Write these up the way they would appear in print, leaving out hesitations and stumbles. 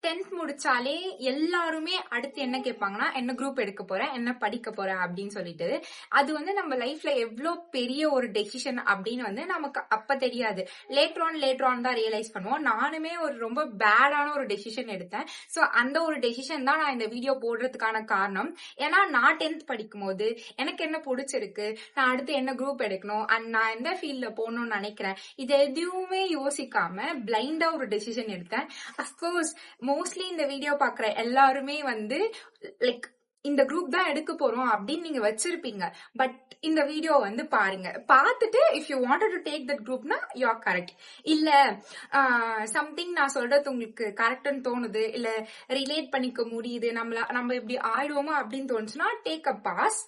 10th முடிச்சாலே எல்லாருமே அடுத்து என்ன கேட்பாங்கன்னா, என்ன குரூப் எடுக்க போறேன், என்ன படிக்க போறேன் அப்படின்னு சொல்லிட்டு. அது வந்து நம்ம லைஃப்ல எவ்வளவு பெரிய ஒரு டெசிஷன் அப்படின்னு வந்து நமக்கு அப்ப தெரியாது. லேட்டர் ஆன் தான் ரியலைஸ் பண்ணுவோம். நானுமே ஒரு ரொம்ப பேடான ஒரு டெசிஷன் எடுத்தேன். சோ அந்த ஒரு டெசிஷன் தான் நான் இந்த வீடியோ போடுறதுக்கான காரணம். ஏன்னா நான் 10th படிக்கும் போது எனக்கு என்ன பிடிச்சிருக்கு, நான் அடுத்து என்ன குரூப் எடுக்கணும் அண்ட் நான் எந்த ஃபீல்ட்ல போகணும்னு நினைக்கிறேன், இது எதுவுமே யோசிக்காம பிளைண்டா ஒரு டெசிஷன் எடுத்தேன். அஃப்கோர்ஸ் மோஸ்ட்லி இந்த வீடியோ பாக்குற எல்லாருமே வந்து லைக் இந்த குரூப் தான் எடுக்க போறோம் அப்படின்னு நீங்க வச்சிருப்பீங்க. பட் இந்த வீடியோ வந்து பாருங்க, பார்த்துட்டு if you wanted to take that குரூப்னா யூ ஆர் கரெக்ட். இல்ல சம்திங் நான் சொல்றது உங்களுக்கு கரெக்ட்னு தோணுது, இல்ல ரிலேட் பண்ணிக்க முடியுது, நம்ம இப்படி ஆயிடுவோமா அப்படின்னு தோணுச்சுன்னா டேக் அ பாஸ்.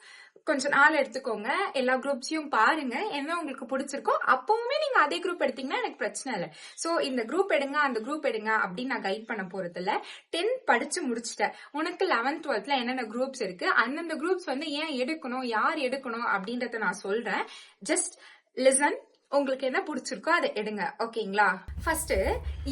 கொஞ்ச நாள் எடுத்துக்கோங்க, எல்லா குரூப்ஸையும் பாருங்க, என்ன உங்களுக்கு பிடிச்சிருக்கோ அப்பவுமே நீங்க அதே குரூப் எடுத்தீங்கன்னா எனக்கு பிரச்சனை இல்லை. சோ இந்த குரூப் எடுங்க அந்த குரூப் எடுங்க அப்படின்னு நான் கைட் பண்ண போறது இல்ல. 10th படிச்சு முடிச்சுட்டேன், உனக்கு 11th 12thல என்னென்ன குரூப்ஸ் இருக்கு, அந்தந்த குரூப்ஸ் வந்து ஏன் எடுக்கணும், யார் எடுக்கணும் அப்படின்றத நான் சொல்றேன். Just listen. உங்களுக்கு என்ன பிடிச்சிருக்கோ அதை எடுங்க, ஓகேங்களா? ஃபர்ஸ்ட்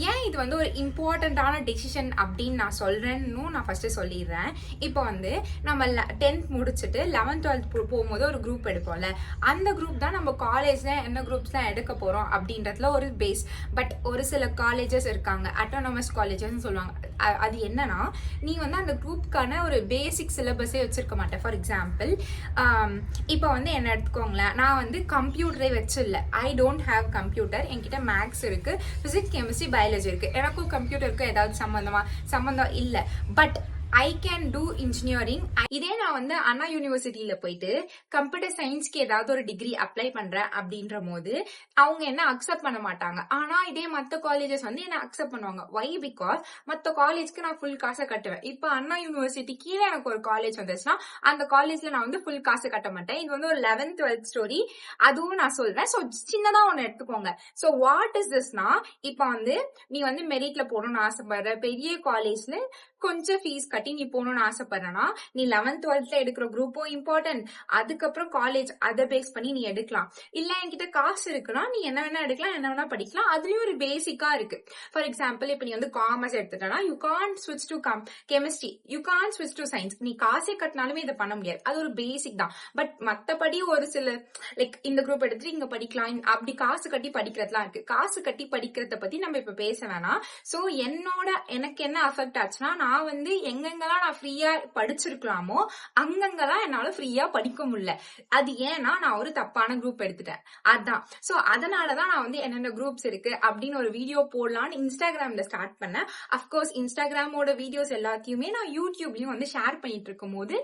ஏன் இது வந்து ஒரு இம்பார்ட்டன்டான டெசிஷன் அப்படின்னு நான் சொல்றேன்னு நான் ஃபர்ஸ்ட் சொல்லிடுறேன். இப்போ வந்து நம்ம 10th முடிச்சுட்டு 11th 12th போகும்போது ஒரு குரூப் எடுப்போம்ல, அந்த குரூப் தான் நம்ம காலேஜ்ல என்ன குரூப்ஸ் தான் எடுக்க போறோம் அப்படின்றதுல ஒரு பேஸ். பட் ஒரு சில காலேஜஸ் இருக்காங்க, அட்டானமஸ் காலேஜஸ் சொல்லுவாங்க. அது என்னன்னா, நீ வந்து அந்த குரூப்கான ஒரு பேசிக் சிலபஸே வச்சிருக்க மாட்டேன். ஃபார் எக்ஸாம்பிள் இப்போ வந்து என்ன எடுத்துக்கோங்களேன், நான் வந்து கம்ப்யூட்டரே வச்சில்ல, ஐ டோன்ட் ஹேவ் கம்ப்யூட்டர். என்கிட்ட மேக்ஸ் இருக்கு, பிசிக்ஸ் கெமிஸ்ட்ரி பயாலஜி இருக்கு. எனக்கும் கம்ப்யூட்டருக்கு ஏதாவது சம்பந்தம் இல்லை. But I can do engineering. இதே நான் வந்து அண்ணா யூனிவர்சிட்டியில போயிட்டு கம்ப்யூட்டர் சயின்ஸ்க்கு ஏதாவது ஒரு டிகிரி அப்ளை பண்றேன் அப்படின்ற போது அவங்க என்ன அக்செப்ட் பண்ண மாட்டாங்க. ஆனா இதே மத்த காலேஜஸ் வந்து என்ன அக்செப்ட் பண்ணுவாங்க. வை? பிகாஸ் மத்த காலேஜ்க்கு நான் ஃபுல் காசை கட்டுவேன். இப்ப அண்ணா யூனிவர்சிட்டி கீழே எனக்கு ஒரு காலேஜ் வந்துச்சுன்னா அந்த காலேஜ்ல நான் வந்து ஃபுல் காசு கட்ட மாட்டேன். இது வந்து ஒரு 11th 12th ஸ்டோரி, அதுவும் நான் சொல்றேன். சோ சின்னதா ஒண்ணு எடுத்துக்கோங்க. சோ வாட் இஸ் திஸ்னா, இப்ப வந்து நீ வந்து மெரிட்ல போகணும்னு ஆசைப்படுற, பெரிய காலேஜ்ல கொஞ்சம் ஃபீஸ் கட்டி நீ போகணும்னு ஆசைப்படுறனா, நீ 11th 12thல எடுக்கிற குரூப்பும் இம்பார்ட்டன்ட். அதுக்கப்புறம் காலேஜ் அதை பேஸ் பண்ணி நீ எடுக்கலாம். இல்ல என்கிட்ட காசு இருக்குன்னா நீ என்ன வேணா எடுக்கலாம், என்ன வேணா படிக்கலாம். அதுலயும் ஒரு பேசிக்கா இருக்கு. ஃபார் எக்ஸாம்பிள் இப்ப நீ வந்து காமர்ஸ் எடுத்துட்டா யூ கான் ஸ்விட்ச் டு கெமிஸ்ட்ரி, யூ கான் ஸ்விட்ச் டு சயின்ஸ். நீ காசே கட்டினாலுமே இதை பண்ண முடியாது. அது ஒரு பேசிக் தான். பட் மத்தபடி ஒரு சில லைக் இந்த குரூப் எடுத்துட்டு இங்க படிக்கலாம், அப்படி காசு கட்டி படிக்கிறதுலாம் இருக்கு. காசு கட்டி படிக்கிறத பத்தி நம்ம இப்ப பேச வேணாம். சோ எனக்கு என்ன அஃபெக்ட் ஆச்சுன்னா, நான் வந்து எங்கெங்கெல்லாம் நான் ஃப்ரீயா படிச்சிருக்கலாமோ அங்கங்கெல்லாம் என்னால ஃப்ரீயா படிக்க முடியல. அது ஏன்னா நான் ஒரு தப்பான குரூப் எடுத்துட்டேன். அதான். சோ அதனாலதான் நான் வந்து என்னென்ன குரூப்ஸ் இருக்கு அப்படின்னு ஒரு வீடியோ போடலான்னு இன்ஸ்டாகிராம்ல ஸ்டார்ட் பண்ணேன். அப்கோர்ஸ் இன்ஸ்டாகிராமோட வீடியோஸ் எல்லாத்தையுமே நான் யூடியூப்லயும் வந்து ஷேர் பண்ணிட்டு இருக்கும் போது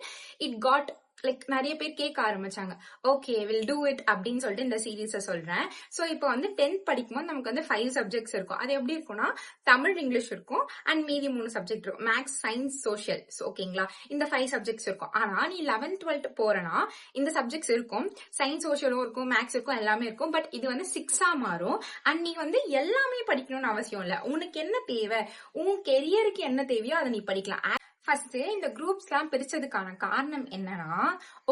இட் காட் லைக் நிறைய பேர் கேட்க ஆரம்பிச்சாங்க. ஓகே வில் டூ இட் அப்படின்னு சொல்லிட்டு இந்த சீரீஸை சொல்றேன். சோ இப்போ வந்து 10th படிக்கும்போது நமக்கு வந்து 5 சப்ஜெக்ட்ஸ் இருக்கும். அது எப்படி இருக்கும்னா, தமிழ் இங்கிலீஷ் இருக்கும் அண்ட் மீதி 3 சப்ஜெக்ட் இருக்கும், மேக்ஸ் சயின்ஸ் சோஷியல். ஓகேங்களா? இந்த 5 சப்ஜெக்ட்ஸ் இருக்கும். ஆனா நீ 11th 12th போறனா இந்த சப்ஜெக்ட்ஸ் இருக்கும், சயின்ஸ் சோஷியலும் இருக்கும், மேக்ஸ் இருக்கும், எல்லாமே இருக்கும். பட் இது வந்து 6ஆ மாறும். அண்ட் நீ வந்து எல்லாமே படிக்கணும்னு அவசியம் இல்லை. உனக்கு என்ன தேவை, உன் கெரியருக்கு என்ன தேவையோ அதை நீ படிக்கலாம். ஃபர்ஸ்ட் இந்த குரூப்ஸ் எல்லாம் பிரிச்சதுக்கான காரணம் என்னன்னா,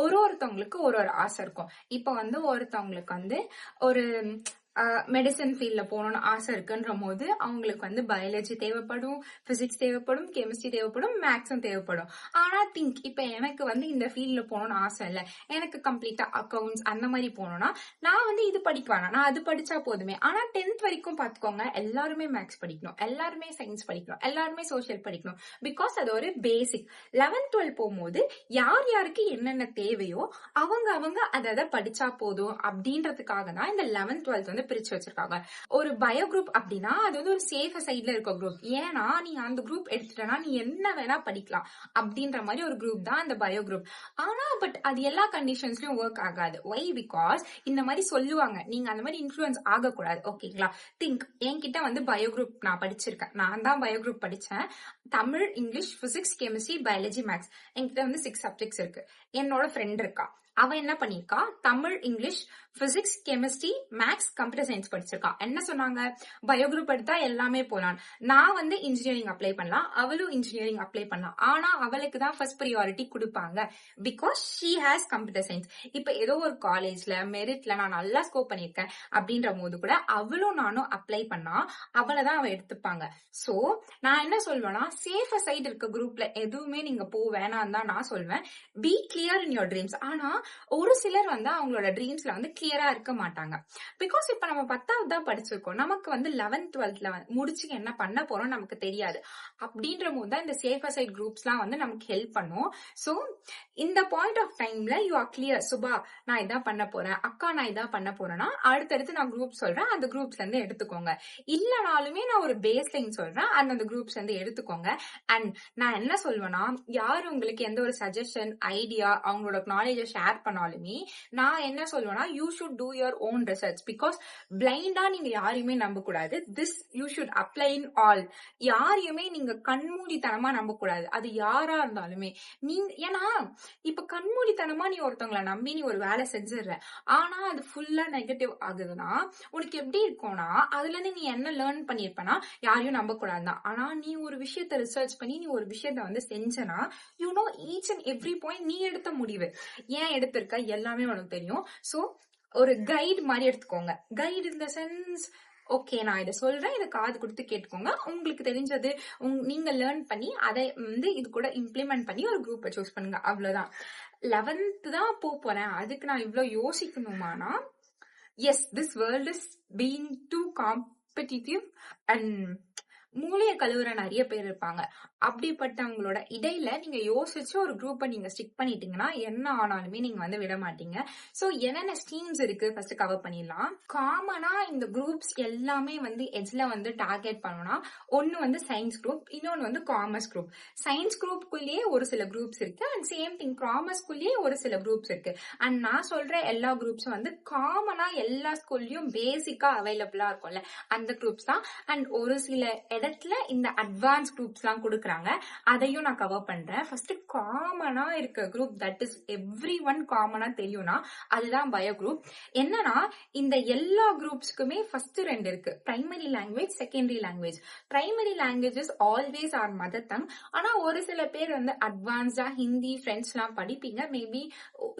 ஒருத்தவங்களுக்கு ஒரு ஆசை இருக்கும். இப்ப வந்து ஒருத்தவங்களுக்கு வந்து ஒரு மெடிசன் ஃபீல்ட்ல போகணும்னு ஆசை இருக்குன்ற போது அவங்களுக்கு வந்து பயாலஜி தேவைப்படும், பிசிக்ஸ் தேவைப்படும், கெமிஸ்ட்ரி தேவைப்படும், மேக்ஸும் தேவைப்படும். ஆனா திங்க் இப்ப எனக்கு வந்து இந்த ஃபீல்ட்ல போகணும்னு ஆசை இல்லை, எனக்கு கம்ப்ளீட்டா அக்கௌண்ட்ஸ் அந்த மாதிரி போகணும்னா நான் வந்து இது படிக்க வேணாம், நான் அது படிச்சா போதுமே. ஆனா 10th வரைக்கும் பாத்துக்கோங்க, எல்லாருமே மேக்ஸ் படிக்கணும், எல்லாருமே சயின்ஸ் படிக்கணும், எல்லாருமே சோஷியல் படிக்கணும். பிகாஸ் அது ஒரு பேசிக். 11th 12th போகும்போது யார் யாருக்கு என்னென்ன தேவையோ அவங்க அதை படிச்சா போதும் அப்படின்றதுக்காக தான் இந்த 11th 12th வந்து பிரிச்சு வச்சிருக்காங்க. ஒரு பயோ குரூப் அப்படின்னா அது வந்து ஒரு சேஃப் சைட்ல இருக்க குரூப். ஏன்னா நீ அந்த குரூப் எடுத்துட்டனா நீ என்ன வேணா படிக்கலாம் அப்படின்ற மாதிரி ஒரு குரூப் தான் அந்த பயோ குரூப். ஆனா பட் அது எல்லா கண்டிஷன்ஸ்லயும் ஒர்க் ஆகாது. வை? பிகாஸ் இந்த மாதிரி சொல்லுவாங்க, நீங்க அந்த மாதிரி இன்ஃபுளுன்ஸ் ஆகக்கூடாது. ஓகேங்களா? திங்க் என்கிட்ட வந்து பயோ குரூப் நான் படிச்சிருக்கேன், நான் தான் பயோ குரூப் படிச்சேன். Tamil English physics chemistry biology maths, என்கிட்ட வந்து 6 சப்ஜெக்ட்ஸ் இருக்கு. என்னோட ஃப்ரெண்ட் இருக்கா, அவ என்ன பண்ணிருக்கா, Tamil English physics, chemistry, maths, computer science படிச்சிருக்கா. என்ன சொன்னாங்க, பயோ குரூப் எடுத்தா எல்லாமே போலாம். நான் வந்து இன்ஜினியரிங் அப்ளை பண்ணலாம், அவளும் இன்ஜினியரிங் அப்ளை பண்ணலாம். ஆனா அவளுக்கு தான் ஃபர்ஸ்ட் ப்ரியாரிட்டி கொடுப்பாங்க, because she has computer science. இப்ப ஏதோ ஒரு காலேஜ்ல மெரிட்ல நான் நல்லா ஸ்கோர் பண்ணிருக்கேன் அப்படின்ற போது கூட அவளும் நானும் அப்ளை பண்ணா அவளை தான் அவ எடுத்துப்பாங்க. சோ நான் என்ன சொல்வேன்னா, சேஃப் சைடு இருக்க குரூப்ல எதுவுமே நீங்க போ வேணாம் தான் நான் சொல்வேன். B clear in your dreams. ஆனா ஒரு சிலர் வந்து அவங்களோட ட்ரீம்ஸ்ல வந்து கிளியரா இருக்க மாட்டாங்க. பிகாஸ் இப்ப நம்ம 10வது தான் படிச்சிருக்கோம், நமக்கு வந்து 11th 12th முடிச்சு என்ன பண்ண போறோம் நமக்கு தெரியாது. அப்படின்ற போது தான் இந்த சேஃபர் சைட் குரூப்ஸ் எல்லாம் வந்து நமக்கு ஹெல்ப் பண்ணும். சோ இந்த பாயிண்ட் ஆஃப் டைம்ல யூ ஆர் கிளியர், சுபா நான் இதான் பண்ண போறேன், அக்கா நான் இதான் பண்ண போறேன்னா அடுத்தடுத்து நான் குரூப் சொல்றேன், அந்த குரூப்ஸ்ல இருந்து எடுத்துக்கோங்க. இல்லனாலுமே நான் ஒரு பேஸ் லைன் சொல்றேன், அந்த குரூப்ஸ்ல இருந்து எடுத்துக்கோங்க. அண்ட் நான் என்ன சொல்வேன்னா, யாரு உங்களுக்கு எந்த ஒரு சஜஷன் ஐடியா அவங்களோட நாலேஜை ஷேர் பண்ணாலுமே நான் என்ன சொல்வேன்னா, you should do your own research. Because பிளைண்டா நீங்க யாரையுமே நம்ப கூடாது. This you should apply in all. யாரையுமே நீங்க கண்மூடித்தனமா நம்ப கூடாது, அது யாரா இருந்தாலுமே. நீங்க ஏன்னா இப்ப கண்மூடித்தனமா நீ ஒருத்தவங்களை நம்பி நீ ஒரு வேலை செஞ்சிடுற, ஆனா அது ஃபுல்லா நெகட்டிவ் ஆகுதுன்னா உனக்கு எப்படி இருக்கும்னா, அதுல இருந்து நீ என்ன லேர்ன் பண்ணிருப்பனா, யாரையும் நம்ப கூடாதுதான். ஆனா நீ ஒரு விஷயத்த ரிசர்ச் பண்ணி நீ ஒரு விஷயத்த வந்து செஞ்சனா, you know each and every point. நீ எடுத்த முடிவு ஏன் எடுத்திருக்க எல்லாமே உனக்கு தெரியும். சோ ஒரு கைடு மாதிரி எடுத்துக்கோங்க. கைடு இந்த சென்ஸ், ஓகே நான் இதை சொல்றேன், இதை காது கொடுத்து கேட்டுக்கோங்க, உங்களுக்கு தெரிஞ்சது நீங்க லேர்ன் பண்ணி அதை வந்து இது கூட இம்ப்ளிமெண்ட் பண்ணி ஒரு குரூப்பை சூஸ் பண்ணுங்க, அவ்வளவுதான். 11th தான் போறேன், அதுக்கு நான் இவ்வளவு யோசிக்கணுமானா, yes, this world is being too competitive and மூளைய கழுவுற நிறைய பேர் இருப்பாங்க. அப்படிப்பட்டவங்களோட இடையில நீங்க யோசிச்சு ஒரு குரூப்பை நீங்க ஸ்டிக் பண்ணிட்டீங்கன்னா என்ன ஆனாலுமே நீங்க வந்து விட மாட்டீங்க. சோ என்னென்ன ஸ்ட்ரீம்ஸ் இருக்கு ஃபர்ஸ்ட் கவர் பண்ணிடலாம். காமனா இந்த குரூப்ஸ் எல்லாமே வந்து எதுல வந்து டார்கெட் பண்ணணும்னா, ஒன்னு வந்து சயின்ஸ் குரூப், இன்னொன்னு வந்து காமர்ஸ் குரூப். சயின்ஸ் குரூப்புக்குள்ளேயே ஒரு சில குரூப்ஸ் இருக்கு, அண்ட் சேம் திங் காமர்ஸ்குள்ளேயே ஒரு சில குரூப்ஸ் இருக்கு. அண்ட் நான் சொல்ற எல்லா குரூப்ஸும் வந்து காமனா எல்லா ஸ்கூல்லயும் பேசிக்கா அவைலபிளா இருக்கும்ல, அந்த குரூப்ஸ் தான். அண்ட் ஒரு சில இடத்துல இந்த அட்வான்ஸ் குரூப்ஸ் எல்லாம் கொடுக்குறாங்க, அதையும் நான் கவர் பண்றேன். ஃபர்ஸ்ட் காமனா இருக்க group, that is every one காமனா தெரியும்னா அதுதான் பயோ குரூப். என்னன்னா இந்த எல்லா குரூப்ஸ்க்குமே ஃபர்ஸ்ட் 2 இருக்கு, primary language, secondary language. Primary languages always are mother tongue. ஆனா ஒரு சில பேர் வந்து அட்வான்ஸ்டா ஹிந்தி, பிரெஞ்சு எல்லாம் படிப்பீங்க, மேபி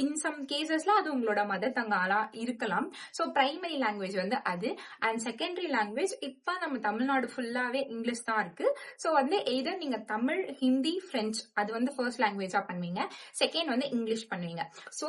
இன் சம் கேசஸ்ல அது உங்களோட மதர் டங்காலா இருக்கலாம். சோ பிரைமரி லாங்குவேஜ் வந்து அது. அண்ட் செகண்டரி லாங்குவேஜ் இப்ப நம்ம தமிழ்நாடு ஃபுல்லாவே இங்கிலீஷ் தான் இருக்கு. சோ வந்து எய்தர் நீங்க தமிழ், ஹிந்தி, பிரெஞ்சு அது வந்து ஃபர்ஸ்ட் லாங்குவேஜா பண்ணுவீங்க, செகண்ட் வந்து இங்கிலீஷ் பண்ணுவீங்க. சோ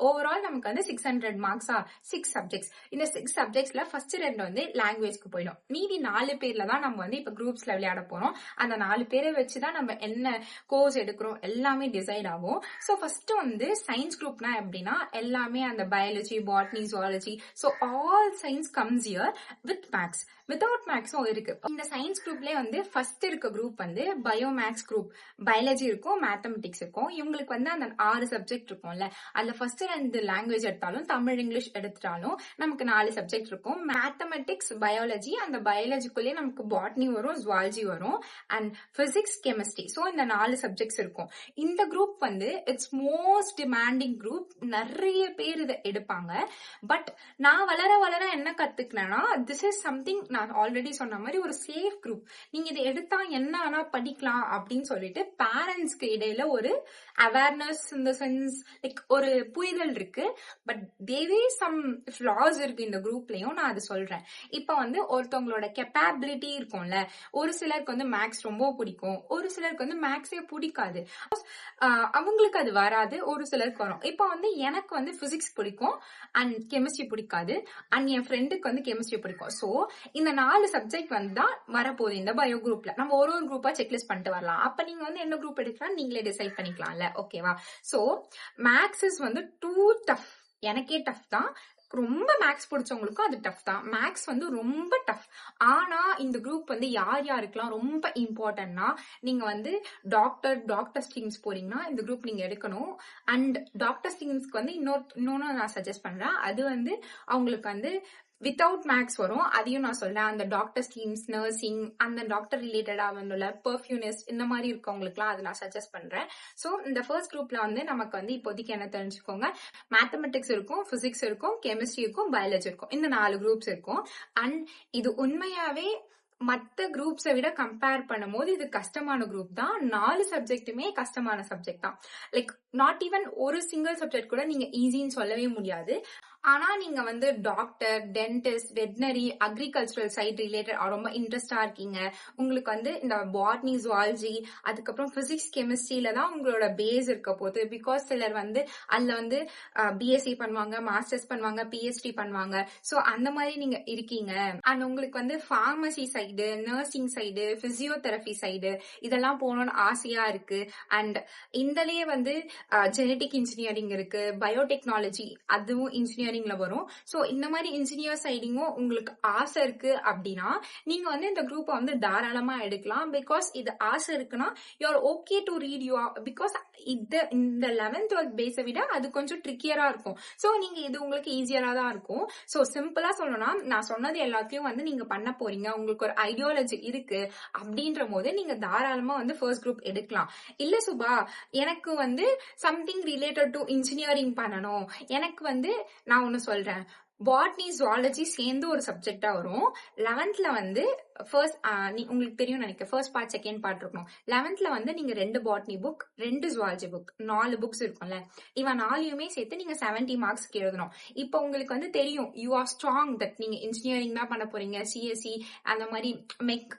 ஓவரால் நமக்கு வந்து 600 மார்க்ஸா 6 சப்ஜெக்ட்ஸ். இந்த 6 சப்ஜெக்ட்ஸ்ல ஃபர்ஸ்ட் 2 வந்து லாங்குவேஜ்க்கு போயிடும். மீதி 4 பேர்ல தான் நம்ம வந்து இப்ப குரூப்ஸ்ல விளையாட போறோம். அந்த 4 பேரை வச்சுதான் நம்ம என்ன கோர்ஸ் எடுக்கிறோம் எல்லாமே டிசைட் ஆகும். சோ ஃபர்ஸ்ட் வந்து சயின்ஸ் குரூப்னா எப்படின்னா எல்லாமே அந்த biology, botany, zoology, so all science comes here with maths. Without மேக்ஸும் இருக்கு. இந்த சயின்ஸ் குரூப்லயே வந்து ஃபர்ஸ்ட் இருக்க குரூப் வந்து பயோ மேக்ஸ் குரூப். பயாலஜி இருக்கும், மேத்தமெட்டிக்ஸ் இருக்கும். இவங்களுக்கு வந்து அந்த 6 சப்ஜெக்ட் இருக்கும்ல, அதுல ஃபர்ஸ்ட் 2 லாங்குவேஜ் எடுத்தாலும், தமிழ், இங்கிலீஷ் எடுத்துட்டாலும் நமக்கு 4 சப்ஜெக்ட் இருக்கும். மேத்தமெட்டிக்ஸ், பயாலஜி, அந்த பயாலஜிக்குள்ளேயே நமக்கு பாட்னி வரும், ஜுவாலஜி வரும், அண்ட் பிசிக்ஸ், கெமிஸ்ட்ரி. சோ இந்த 4 சப்ஜெக்ட்ஸ் இருக்கும். இந்த குரூப் வந்து இட்ஸ் மோஸ்ட் டிமாண்டிங் குரூப். நிறைய பேர் இதை எடுப்பாங்க. பட் நான் வளர வளர என்ன கத்துக்கினேன்னா, திஸ் இஸ் சம்திங், நான் ஆல்ரெடி சொன்ன மாதிரி ஒரு சேஃப் குரூப். நீங்க இதை எடுத்தா என்ன ஆனா படிக்கலாம் அப்படின்னு சொல்லிட்டு பேரண்ட்ஸ்க்கு இடையில ஒரு அவேர்னஸ், இந்த சென்ஸ் லைக் ஒரு புரிதல் இருக்கு. பட் தேவே சம் ஃபிளாஸ் இருக்கு இந்த குரூப்லயும், நான் அது சொல்றேன். இப்ப வந்து ஒருத்தவங்களோட கெப்பாபிலிட்டி இருக்கும்ல, ஒரு சிலருக்கு வந்து மேக்ஸ் ரொம்ப பிடிக்கும், ஒரு சிலருக்கு வந்து மேக்ஸே பிடிக்காது, அவங்களுக்கு அது வராது, ஒரு சிலருக்கு வரும். இப்ப வந்து எனக்கு வந்து பிசிக்ஸ் பிடிக்கும் அண்ட் கெமிஸ்ட்ரி பிடிக்காது, அண்ட் என் ஃப்ரெண்டுக்கு வந்து கெமிஸ்ட்ரி பிடிக்கும். சோ இந்த 4 சப்ஜெக்ட் வந்து தான் வரப்போகுது இந்த பயோ குரூப்ல. நம்ம ஒரு குரூப்பா செக்லிஸ்ட் பண்ணிட்டு வரலாம். அப்ப நீங்க வந்து என்ன குரூப் எடுக்கலாம் நீங்களே டிசைட் பண்ணிக்கலாம்ல, ஓகேவா? சோ மேக்ஸ் வந்து டூ டஃப். எனக்கே டஃப் தான், ரொம்ப மேக்ஸ் பிடிச்சவங்களுக்கும் அது டஃப் தான். மேக்ஸ் வந்து ரொம்ப டஃப். ஆனா இந்த குரூப் வந்து யார் யாருக்கெல்லாம் ரொம்ப இம்பார்ட்டன்ட்னா, நீங்க வந்து டாக்டர் ஸ்ட்ரீம்ஸ் போறீங்கன்னா இந்த குரூப் நீங்க எடுக்கணும். அண்ட் டாக்டர் ஸ்ட்ரீம்ஸ்க்கு வந்து இன்னொன்னு நான் சஜஸ்ட் பண்றேன். அது வந்து அவங்களுக்கு வந்து வித்தவுட் மேக்ஸ் வரும், அதையும் நான் சொல்றேன். அந்த டாக்டர் ஸ்கீம்ஸ், நர்சிங், அந்த டாக்டர் ரிலேட்டடா வந்து பெர்ஃபியூனிஸ்ட் இந்த மாதிரி இருக்கவங்களுக்குலாம் அது நான் சஜஸ்ட் பண்றேன். ஸோ இந்த ஃபர்ஸ்ட் குரூப்ல வந்து நமக்கு வந்து இப்போதைக்கு என்ன தெரிஞ்சுக்கோங்க, மேத்தமெட்டிக்ஸ் இருக்கும், பிசிக்ஸ் இருக்கும், கெமிஸ்ட்ரி இருக்கும், பயாலஜி இருக்கும். இந்த 4 குரூப்ஸ் இருக்கும். அண்ட் இது உண்மையாவே மத்த குரூப்ஸை விட கம்பேர் பண்ணும்போது இது கஷ்டமான குரூப் தான். 4 சப்ஜெக்ட்டுமே கஷ்டமான சப்ஜெக்ட் தான். லைக் நாட் ஈவன் ஒரு சிங்கிள் சப்ஜெக்ட் கூட நீங்க ஈஸின்னு சொல்லவே முடியாது. ஆனா நீங்க வந்து doctor, dentist, veterinary, agricultural side related ரொம்ப இன்ட்ரெஸ்டா இருக்கீங்க, உங்களுக்கு வந்து இந்த பாட்னி, ஜுவாலஜி, அதுக்கப்புறம் பிசிக்ஸ், கெமிஸ்ட்ரியில தான் உங்களோட பேஸ் இருக்க போகுது. பிகாஸ் சிலர் வந்து அதுல வந்து பிஎஸ்சி பண்ணுவாங்க, மாஸ்டர்ஸ் பண்ணுவாங்க, பிஹெச்டி பண்ணுவாங்க. ஸோ அந்த மாதிரி நீங்க இருக்கீங்க. அண்ட் உங்களுக்கு வந்து pharmacy side, nursing side, physiotherapy side இதெல்லாம் போகணும்னு ஆசையா இருக்கு. அண்ட் இந்தலயே வந்து ஜெனடிக் இன்ஜினியரிங் இருக்கு, பயோடெக்னாலஜி அதுவும் இன்ஜினியரிங்ல வரும். சோ இந்த மாதிரி இன்ஜினியர் சைடிங்கும் உங்களுக்கு ஆசை இருக்கு அப்படின்னா நீங்க வந்து இந்த குரூப்பை வந்து தாராளமா எடுக்கலாம். பிகாஸ் இது ஆசை இருக்குன்னா you are okay to read you because இந்த 11th 12th பேஸை விட அது கொஞ்சம் ட்ரிக்கியரா இருக்கும். சோ நீங்க இது உங்களுக்கு ஈஸியரா தான் இருக்கும். சோ சிம்பிளா சொல்லணும்னா நான் சொன்னது எல்லாத்தையும் வந்து நீங்க பண்ண போறீங்க, உங்களுக்கு ஒரு ஐடியாலஜி இருக்கு அப்படின்ற போது நீங்க தாராளமா வந்து ஃபர்ஸ்ட் குரூப் எடுக்கலாம். இல்ல சுபா, எனக்கு வந்து சம்திங் ரிலேட்டட் டு இன்ஜினியரிங் பண்ணணும், எனக்கு வந்து நான் ஒன்னு சொல்றேன், பாட்னி, ஜுவாலஜி சேர்ந்து ஒரு சப்ஜெக்டா வரும். 11th வந்து ஃபர்ஸ்ட் உங்களுக்கு தெரியும் நினைக்கிறேன், ஃபர்ஸ்ட் பார்ட் செகண்ட் பார்ட் இருக்கும். 11th வந்து நீங்க 2 botany book, 2 zoology book, 4 books இருக்கும்ல, இவன் 4யுமே சேர்த்து நீங்க 70 மார்க்ஸ்க்கு எழுதணும். இப்போ உங்களுக்கு வந்து தெரியும் யூ ஆர் ஸ்ட்ராங் தட் நீங்க இன்ஜினியரிங் தான் பண்ண போறீங்க, சிஎஸ்சி அந்த மாதிரி மெக்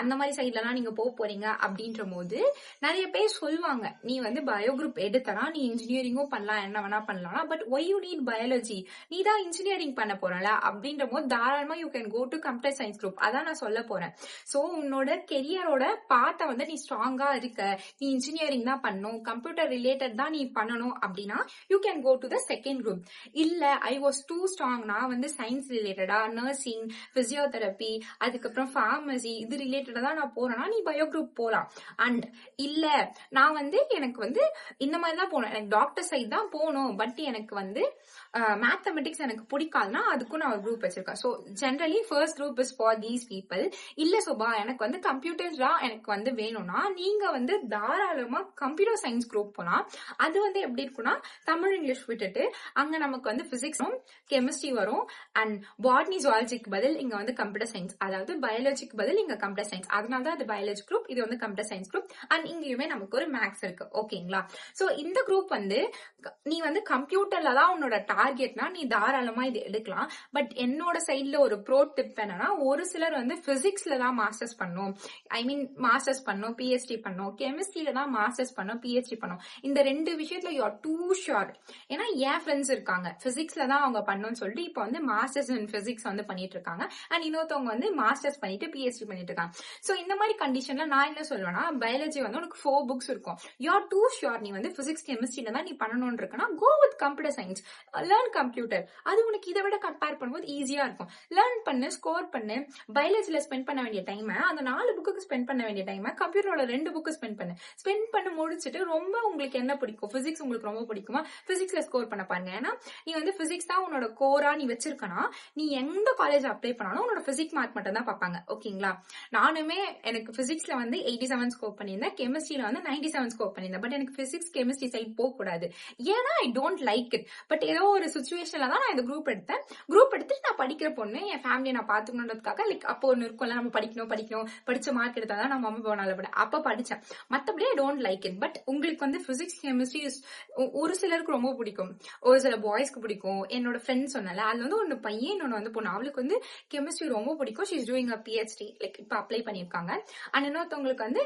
அந்த மாதிரி சைட்லலாம் நீங்க போக போறீங்க அப்படின்ற போது நிறைய பேர் சொல்லுவாங்க நீ வந்து பயோ குரூப் எடுத்தனா நீ இன்ஜினியரிங்கும் பண்ணலாம், என்ன வேணா பண்ணலாம், but why you need biology, நீ தான் இன்ஜினியரிங் பண்ண போறல அப்படின்ற போது தாராளமா you can go to computer science group. அதான் நான் சொல்ல போறேன். சோ உன்னோட கெரியரோட பாத்த வந்து நீ ஸ்ட்ராங்கா இருக்க, நீ இன்ஜினியரிங் தான் பண்ணணும், கம்ப்யூட்டர் ரிலேட்டட் தான் நீ பண்ணணும் அப்படின்னா you can go to the second group. இல்ல ஐ வாஸ் டூ ஸ்ட்ராங், நான் வந்து சயின்ஸ் ரிலேட்டடா நர்சிங், பிசியோதெரபி, அதுக்கப்புறம் ஃபார்மசி இது ரிலேட்டடா தான் நான் போறேன்னா நீ பயோ குரூப் போலாம். அண்ட் இல்ல நான் வந்து எனக்கு வந்து இந்த மாதிரி தான் போகணும், எனக்கு டாக்டர் சைட் தான் போகணும், பட் எனக்கு வந்து மேத்தமெட்டிக்ஸ் எனக்கு பிடிக்காதுன்னா அதுக்கும் நான் ஒரு குரூப் வச்சிருக்கேன். So generally first group is for these people. இல்ல சுபா எனக்கு வந்து கம்ப்யூட்டர்ஸ் தான் எனக்கு வந்து வேணும்னா நீங்க வந்து தாராளமா கம்ப்யூட்டர் சயின்ஸ் குரூப் போலாம். அது வந்து எப்படி இருக்குன்னா தமிழ் இங்கிலீஷ் விட்டுட்டு அங்க நமக்கு வந்து பிசிக்ஸும் கெமிஸ்ட்ரி வரும். அண்ட் பாட்னி ஜுவாலஜிக்கு பதில் இங்க வந்து கம்ப்யூட்டர் சயின்ஸ், அதாவது பயாலஜிக்கு பதில் இங்க கம்ப்யூட்டர் சயின்ஸ், அதனால தான் அது பயாலஜி குரூப், இது வந்து கம்ப்யூட்டர் சயின்ஸ் குரூப். அண்ட் இங்கேயுமே நமக்கு ஒரு மேக்ஸ் இருக்கு. ஓகேங்களா? சோ இந்த குரூப் வந்து நீ வந்து கம்ப்யூட்டர்ல தான் உன்னோட டார்கெட்னா நீ தாராளமா இது எடுக்கலாம். பட் என்னோட சைட்ல ஒரு ப்ரோ டிப் என்னன்னா, ஒரு சிலர் வந்து பிசிக்ஸ்ல தான் மாஸ்டர்ஸ் பண்ணும், ஐ மீன் மாஸ்டர்ஸ் பண்ணும், பிஹெச்டி பண்ணும், கெமிஸ்ட்ரியில தான் மாஸ்டர்ஸ் பண்ணும், பிஹெச்டி பண்ணும். இந்த 2 விஷயத்துல யூ ஆர் டூ ஷுர். ஏன்னா என் ஃப்ரெண்ட்ஸ் இருக்காங்க பிசிக்ஸ்ல தான் அவங்க பண்ணணும்னு சொல்லிட்டு இப்போ வந்து மாஸ்டர்ஸ் இன் பிசிக்ஸ் வந்து பண்ணிட்டு இருக்காங்க. அண்ட் இன்னொருத்தவங்க வந்து மாஸ்டர்ஸ் பண்ணிட்டு பிஹெச்டி பண்ணிட்டு இருக்காங்க. சோ இந்த மாதிரி கண்டிஷன்ல நான் என்ன சொல்லுவேன்னா, பயாலஜி வந்து உனக்கு 4 புக்ஸ் இருக்கும், யூ ஆர் டூ ஷுர் நீ வந்து பிசிக்ஸ் கெமிஸ்ட்ரியில தான் நீ பண்ணணும்னு இருக்குன்னா go with computer science, learn computer. அது உனக்கு இதை விட கம்பேர் பண்ணும்போது ஈஸியா இருக்கும். லேர்ன் பண்ணு, ஸ்கோர் பண்ணு. பயாலஜில ஸ்பெண்ட் பண்ண வேண்டிய டைம் அந்த 4 புக்கு ஸ்பெண்ட் பண்ண வேண்டிய டைம் கம்ப்யூட்டரோட 2 புக்கு ஸ்பெண்ட் பண்ணி முடிச்சுட்டு ரொம்ப உங்களுக்கு என்ன பிடிக்கும், பிசிக்ஸ் உங்களுக்கு ரொம்ப பிடிக்குமா, பிசிக்ஸ்ல ஸ்கோர் பண்ண பாருங்க. ஏன்னா நீ வந்து பிசிக்ஸ் தான் உன்னோட கோரா நீ வச்சிருக்கனா நீ எந்த காலேஜ் அப்ளை பண்ணாலும் உன்னோட பிசிக்ஸ் மார்க் மட்டும் தான் பார்ப்பாங்க. ஓகேங்களா? நானுமே எனக்கு பிசிக்ஸ்ல வந்து 87 ஸ்கோர் பண்ணியிருந்தேன், கெமிஸ்ட்ரியில வந்து 97 ஸ்கோர் பண்ணியிருந்தேன். பட் எனக்கு பிசிக்ஸ் கெமிஸ்ட்ரி சைட் போக கூடாது, ஏன்னா I don't like it. But ஏதோ ஒரு சுச்சுவேஷன்ல தான் நான் இந்த குரூப் எடுத்தேன். குரூப் எடுத்துட்டு நான் படிக்கிற பொண்ணு, என் ஃபேமிலியை நான் பாத்துக்கணுன்றதுக்காக லைக் அப்போ ஒன்னு இருக்கும்ல, நம்ம படிக்கணும் படிச்ச மார்க் எடுத்தாதான் நம்ம அம்மா அப்பா நல்ல அப்ப படிச்சேன். மத்தபடி I don't like it. But உங்களுக்கு வந்து பிசிக்ஸ் கெமிஸ்ட்ரி ஒரு சிலருக்கு ரொம்ப பிடிக்கும், ஒரு சில பாய்ஸ்க்கு பிடிக்கும். என்னோட ஃப்ரெண்ட்ஸ் சொன்னால அதுல வந்து ஒன்னு பையன் இன்னொன்னு வந்து பொண்ணு, அவளுக்கு வந்து கெமிஸ்ட்ரி ரொம்ப பிடிக்கும். She is doing a PhD, like இப்ப அப்ளை பண்ணிருக்காங்க. அண்ட் இன்னொருத்தவங்களுக்கு வந்து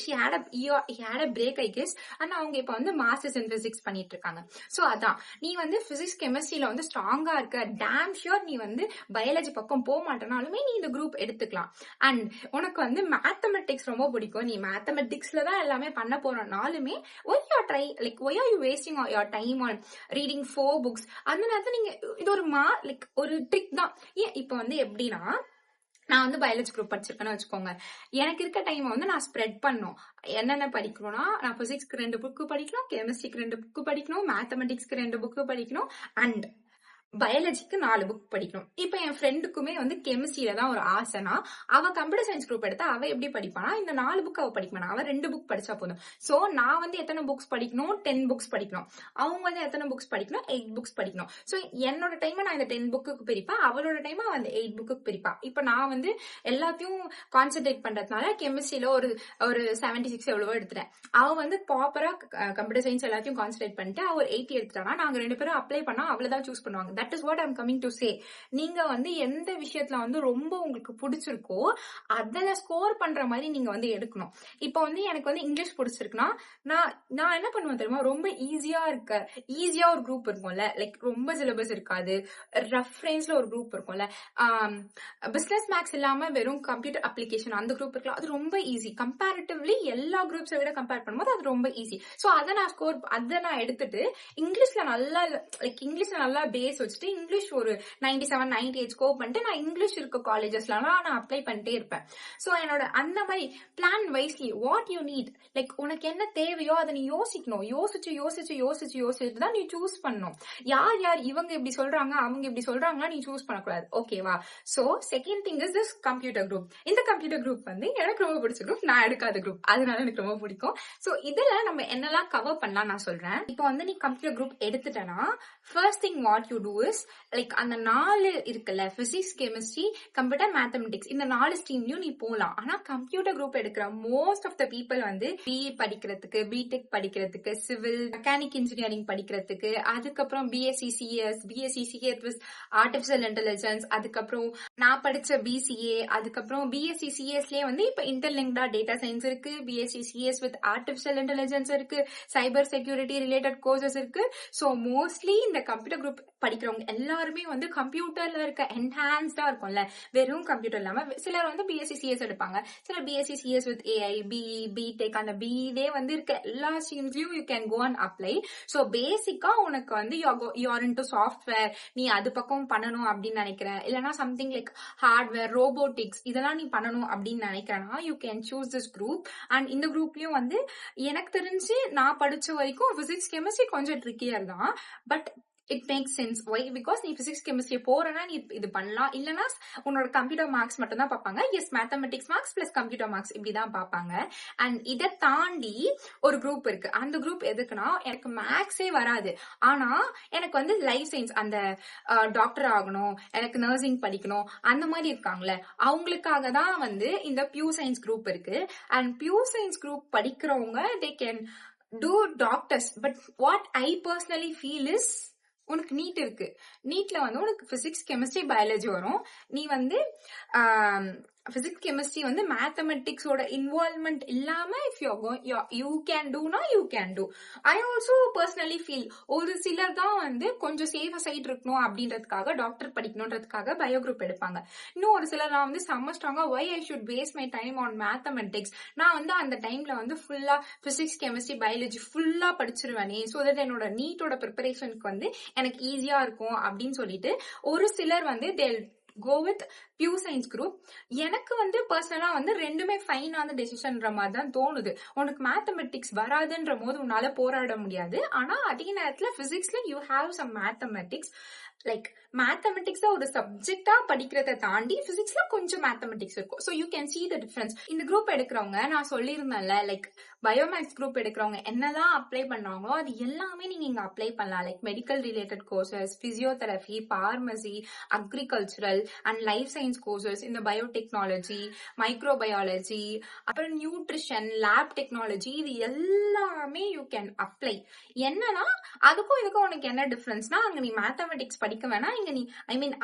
she had a break I guess, and அவங்க இப்ப வந்து மாஸ்டர்ஸ் இன் பிசிக்ஸ் பண்ணிட்டு இருக்காங்க. சோ அதான் நீ வந்து பிசிக்ஸ் கெமிஸ்ட்ரியில வந்து ஸ்ட்ராங்கா இருக்க, டேம் ஷியோர் நீ வந்து பயாலஜி பக்கம் போக மாட்டேனாலுமே நீ இந்த குரூப் எடுத்துக்கலாம். அண்ட் உனக்கு வந்து மேத்தமெட்டிக்ஸ் ரொம்ப பிடிக்கும், நீ மேத்தமெட்டிக்ஸ்ல தான் எல்லாமே பண்ண போறனாலுமே why you try like why are you wasting your time on reading 4 books. அந்த நேரத்துல நீங்க இது ஒரு லைக் ஒரு ட்ரிக் தான். ஏன் இப்ப வந்து எப்படின்னா, நான் வந்து பயாலஜி குரூப் படிச்சிருக்கேன்னு வச்சுக்கோங்க, எனக்கு இருக்க டைம் வந்து நான் ஸ்ப்ரெட் பண்ணும். என்னென்ன படிக்கணும்னா, நான் பிசிக்ஸ்க்கு 2 புக்கு படிக்கணும், கெமிஸ்ட்ரிக்கு 2 புக்கு படிக்கணும், மேத்தமெட்டிக்ஸ்க்கு 2 புக்கு படிக்கணும், அண்ட் பயாலஜிக்கு 4 புக் படிக்கணும். இப்ப என் ஃப்ரெண்டுக்குமே வந்து கெமிஸ்ட்ரியில தான் ஒரு ஆசைனா, அவ கம்ப்யூட்டர் சயின்ஸ் குரூப் எடுத்தா அவ எப்படி படிப்பானா, இந்த 4 புக் அவ படிக்க மாட்டா. அவ 2 புக் படிச்சா போதும். சோ நான் வந்து எத்தனை புக்ஸ் படிக்கணும்? 10 புக்ஸ் படிக்கணும். அவங்க வந்து எத்தனை புக்ஸ் படிக்கணும்? 8 புக்ஸ் படிக்கணும். சோ என்னோட டைம் நான் இந்த 10 புக்குக்கு பிரிப்பேன். அவளோட டைம் அவ அந்த 8 புக்குக்கு பிரிப்பா. இப்ப நான் வந்து எல்லாத்தையும் கான்சென்ட்ரேட் பண்றதுனால கெமிஸ்ட்ரியில ஒரு ஒரு 76 எவ்வளவோ எடுத்துட்டேன். அவ வந்து ப்ராப்பரா கம்ப்யூட்டர் சயின்ஸ் எல்லாத்தையும் கான்சென்ட்ரேட் பண்ணிட்டு அவ ஒரு 80 எடுத்துட்டானா, நாங்க 2 பேரும் அப்ளை பண்ணா அவளதான் சூஸ் பண்ணுவாங்க. That is what I'm coming to say. நீங்க வந்து எந்த விஷயத்துல வந்து ரொம்ப உங்களுக்கு பிடிச்சிருக்கோ அதுல ஸ்கோர் பண்ற மாதிரி நீங்க வந்து எடுக்கணும். இப்ப வந்து எனக்கு வந்து இங்கிலீஷ் பிடிச்சிருக்குன்னா நான் நான் என்ன பண்ணுவேன் தெரியுமா, ரொம்ப ஈஸியா ஒரு குரூப் இருக்கும்ல, லைக் ரொம்ப சிலபஸ் இருக்காது, ரெஃபரன்ஸ்ல ஒரு குரூப் இருக்கும்ல, பிசினஸ் மேக்ஸ் இல்லாம வெறும் கம்ப்யூட்டர் அப்ளிகேஷன் அந்த குரூப் இருக்கலாம். அது ரொம்ப ஈஸி. கம்பேரிட்டிவ்லி எல்லா குரூப்ஸை விட கம்பேர் பண்ணும்போது அது ரொம்ப ஈஸி. சோ அதை நான் எடுத்துட்டு இங்கிலீஷ்ல நல்லா பேஸ் வச்சுட்டு இங்கிலீஷ் ஒரு 97 98 ஸ்கோர் பண்ணிட்டு நான் இங்கிலீஷ் இருக்க காலேஜஸ்லாம் நான் அப்ளை பண்ணிட்டே இருப்பேன். சோ என்னோட அந்த மாதிரி plan wisely what you NEET, like உனக்கு என்ன தேவையோ அதை நீ யோசிக்கணும். யோசிச்சு தான் நீ சூஸ் பண்ணணும். யார் இவங்க இப்படி சொல்றாங்க அவங்க இப்படி சொல்றாங்களா நீ சூஸ் பண்ணக்கூடாது. ஓகேவா? So second thing is this computer group. இந்த கம்ப்யூட்டர் குரூப் வந்து எனக்கு ரொம்ப பிடிச்ச குரூப், நான் எடுக்காத குரூப், அதனால எனக்கு ரொம்ப பிடிக்கும். சோ இதுல நம்ம என்னெல்லாம் கவர் பண்ணலாம் நான் சொல்றேன். இப்போ வந்து நீ கம்ப்யூட்டர் குரூப் எடுத்துட்டனா first thing what you do is, like அந்த 4 இருக்குல்ல, பிசிக்ஸ், கெமிஸ்ட்ரி, கம்ப்யூட்டர், மேத்தமெட்டிக்ஸ், இந்த 4 ஸ்ட்ரீம்லயும் நீ போலாம். ஆனா கம்ப்யூட்டர் குரூப் எடுக்கிற மோஸ்ட் ஆஃப் த பீப்புள் வந்து பிஇ படிக்கிறதுக்கு, பிடெக் படிக்கிறதுக்கு, சிவில் மெக்கானிக் இன்ஜினியரிங் படிக்கிறதுக்கு, அதுக்கப்புறம் BSc CS with artificial intelligence, அதுக்கப்புறம் நான் படிச்ச பிசிஏ, அதுக்கப்புறம் பிஎஸ்சி சிஎஸ்லயே வந்து இப்ப இன்டர்லிங்க்டா டேட்டா சயின்ஸ் இருக்கு, BSc CS with artificial intelligence இருக்கு, சைபர் செக்யூரிட்டி ரிலேட்டட் கோர்சஸ் இருக்கு. சோ மோஸ்ட்லி இந்த கம்ப்யூட்டர் குரூப் படிக்கிறவங்க எல்லாருமே வந்து கம்ப்யூட்டர்ல இருக்க என்ஹான்ஸ்டா இருக்கும்ல, வெறும் கம்ப்யூட்டர் இல்லாம சிலர் வந்து பிஎஸ்சி சிஎஸ் எடுப்பாங்க, சிலர் BSc CS with AI, BE, BTech, அந்த பிஇலே வந்து இருக்க எல்லா ஸ்ட்ரீம்ஸ்லயும் you can go and apply. So பேசிக்கா உனக்கு வந்து யூ ஆர் இன்டு சாஃப்ட்வேர், நீ அது பக்கம் பண்ணணும் அப்படின்னு நினைக்கிறேன், இல்லைன்னா சம்திங் லைக் ஹார்ட்வேர், ரோபோட்டிக்ஸ், இதெல்லாம் நீ பண்ணணும் அப்படின்னு நினைக்கிறேன்னா you can choose this group. And இந்த குரூப்லயும் வந்து எனக்கு தெரிஞ்சு நான் படிச்ச வரைக்கும் பிசிக்ஸ் கெமிஸ்ட்ரி கொஞ்சம் ட்ரிக்கியர் தான், but it makes sense. Why? Because நீ பிசிக்ஸ் கெமிஸ்ட்ரி போறனா நீ இது பண்ணலாம், இல்லனா உன்னோட கம்ப்யூட்டர் மார்க்ஸ் மட்டும் தான் பார்ப்பாங்க. Yes, mathematics marks plus computer marks இப்படிதான் பார்ப்பாங்க. அண்ட் இதை தாண்டி ஒரு குரூப் இருக்கு. அந்த குரூப் எதுக்குன்னா, எனக்கு மேக்ஸே வராது, ஆனா எனக்கு வந்து லைஃப் சயின்ஸ், அந்த டாக்டர் ஆகணும், எனக்கு நர்சிங் படிக்கணும், அந்த மாதிரி இருக்காங்களே, அவங்களுக்காக தான் வந்து இந்த பியூர் சயின்ஸ் குரூப் இருக்கு. அண்ட் பியூர் சயின்ஸ் குரூப் படிக்கிறவங்க they can do doctors. But what I personally feel is, உனக்கு நீட் இருக்கு, நீட்ல வந்து உனக்கு பிசிக்ஸ் கெமிஸ்ட்ரி பயாலஜி வரும். நீ வந்து பிசிக்ஸ் கெமிஸ்ட்ரி வந்து மேத்தமெட்டிக்ஸோட இன்வால்வ்மெண்ட் இல்லாம இஃப் யூ கேன் டூனா you can do. I also personally feel ஒரு சிலர் தான் வந்து கொஞ்சம் சேஃபர் சைட் இருக்கணும் அப்படின்றதுக்காக, டாக்டர் படிக்கணும்ன்றதுக்காக பயோ குரூப் எடுப்பாங்க. இன்னும் ஒரு சிலர் நான் வந்து செம்ம ஸ்ட்ராங்கா why I should waste my time on mathematics, நான் வந்து அந்த டைம்ல வந்து ஃபுல்லா பிசிக்ஸ் கெமிஸ்ட்ரி பயாலஜி ஃபுல்லா படிச்சிருவேனே, ஸோ தட் என்னோட நீட்டோட ப்ரிப்பரேஷனுக்கு வந்து எனக்கு ஈஸியா இருக்கும் அப்படின்னு சொல்லிட்டு ஒரு சிலர் வந்து they'll go with pure science group. எனக்கு வந்து பர்சனலா வந்து ரெண்டுமே ஃபைனான டெசிஷன்ன்ற மாதிரி தான் தோணுது. உனக்கு மேத்தமெட்டிக்ஸ் வராதுன்ற போது உன்னால போராட முடியாது, ஆனா அதே நேரத்துல பிசிக்ஸ்ல you have some mathematics, like mathematics ஒரு சப்ஜெக்டா படிக்கிறத தாண்டி பிசிக்ஸ்ல கொஞ்சம் மேத்தமெட்டிக்ஸ் இருக்கும். So you can see the difference. இந்த குரூப் எடுக்கிறவங்க நான் சொல்லியிருந்தேன்ல, லைக் பயோமேக்ஸ் குரூப் எடுக்கிறவங்க என்னதான் அப்ளை பண்ணாங்களோ அது எல்லாமே நீங்க இங்க அப்ளை பண்ணலாம். Like medical related courses, physiotherapy, pharmacy, agricultural and life science courses, இந்த பயோடெக்னாலஜி, மைக்ரோபயாலஜி, அப்புறம் நியூட்ரிஷன், லேப் டெக்னாலஜி, இது எல்லாமே யூ கேன் அப்ளை. என்னன்னா அதுக்கும் இதுக்கும் உனக்கு என்ன டிஃபரன்ஸ்னா, அங்க நீ மேத்தமெட்டிக்ஸ் படிக்க வேணாம், இங்க நீ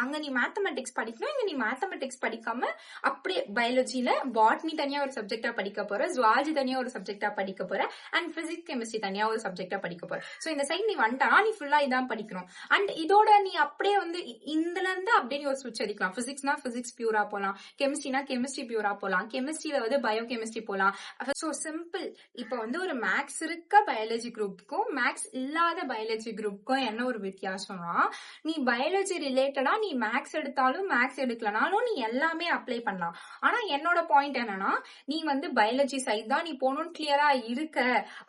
அங்க நீ மேத்தமெட்டிக்ஸ் படிக்கணும், இங்க நீ மேத்தமெட்டிக்ஸ் படிக்காம அப்படியே பயாலஜில பாட்னி தனியா ஒரு சப்ஜெக்டா படிக்க போற, ஜுவாலஜி தனியா ஒரு சப்ஜெக்டா படிக்க போற, அண்ட் பிசிக்ஸ் கெமிஸ்ட்ரி தனியா ஒரு சப்ஜெக்டா படிக்க போற. சோ இந்த சைட் நீ வந்துட்டானா நீ ஃபுல்லா இதான் படிக்கணும். அண்ட் இதோட நீ அப்படியே வந்து இதுல இருந்து அப்படியே ஒரு சுவிட்ச் அடிக்கலாம். பிசிக்ஸ்னா பிசிக்ஸ் பியூரா போலாம், கெமிஸ்ட்ரினா கெமிஸ்ட்ரி பியூரா போலாம், கெமிஸ்ட்ரியில வந்து பயோ கெமிஸ்ட்ரி போலாம். So simple. இப்ப வந்து ஒரு மேக்ஸ் இருக்க பயாலஜி குரூப்புக்கும் மேக்ஸ் இல்லாத பயாலஜி குரூப்புக்கும் என்ன ஒரு வித்தியாசம்னா, நீ பயாலஜி பயாலஜி ரிலேட்டடா நீ மேக்ஸ் எடுத்தாலும் மேக்ஸ் எடுக்கலனாலும் நீ எல்லாமே அப்ளை பண்ணலாம். ஆனா என்னோட பாயிண்ட் என்னன்னா, நீ வந்து பயாலஜி சைட் தான் நீ போகணும்னு கிளியரா இருக்க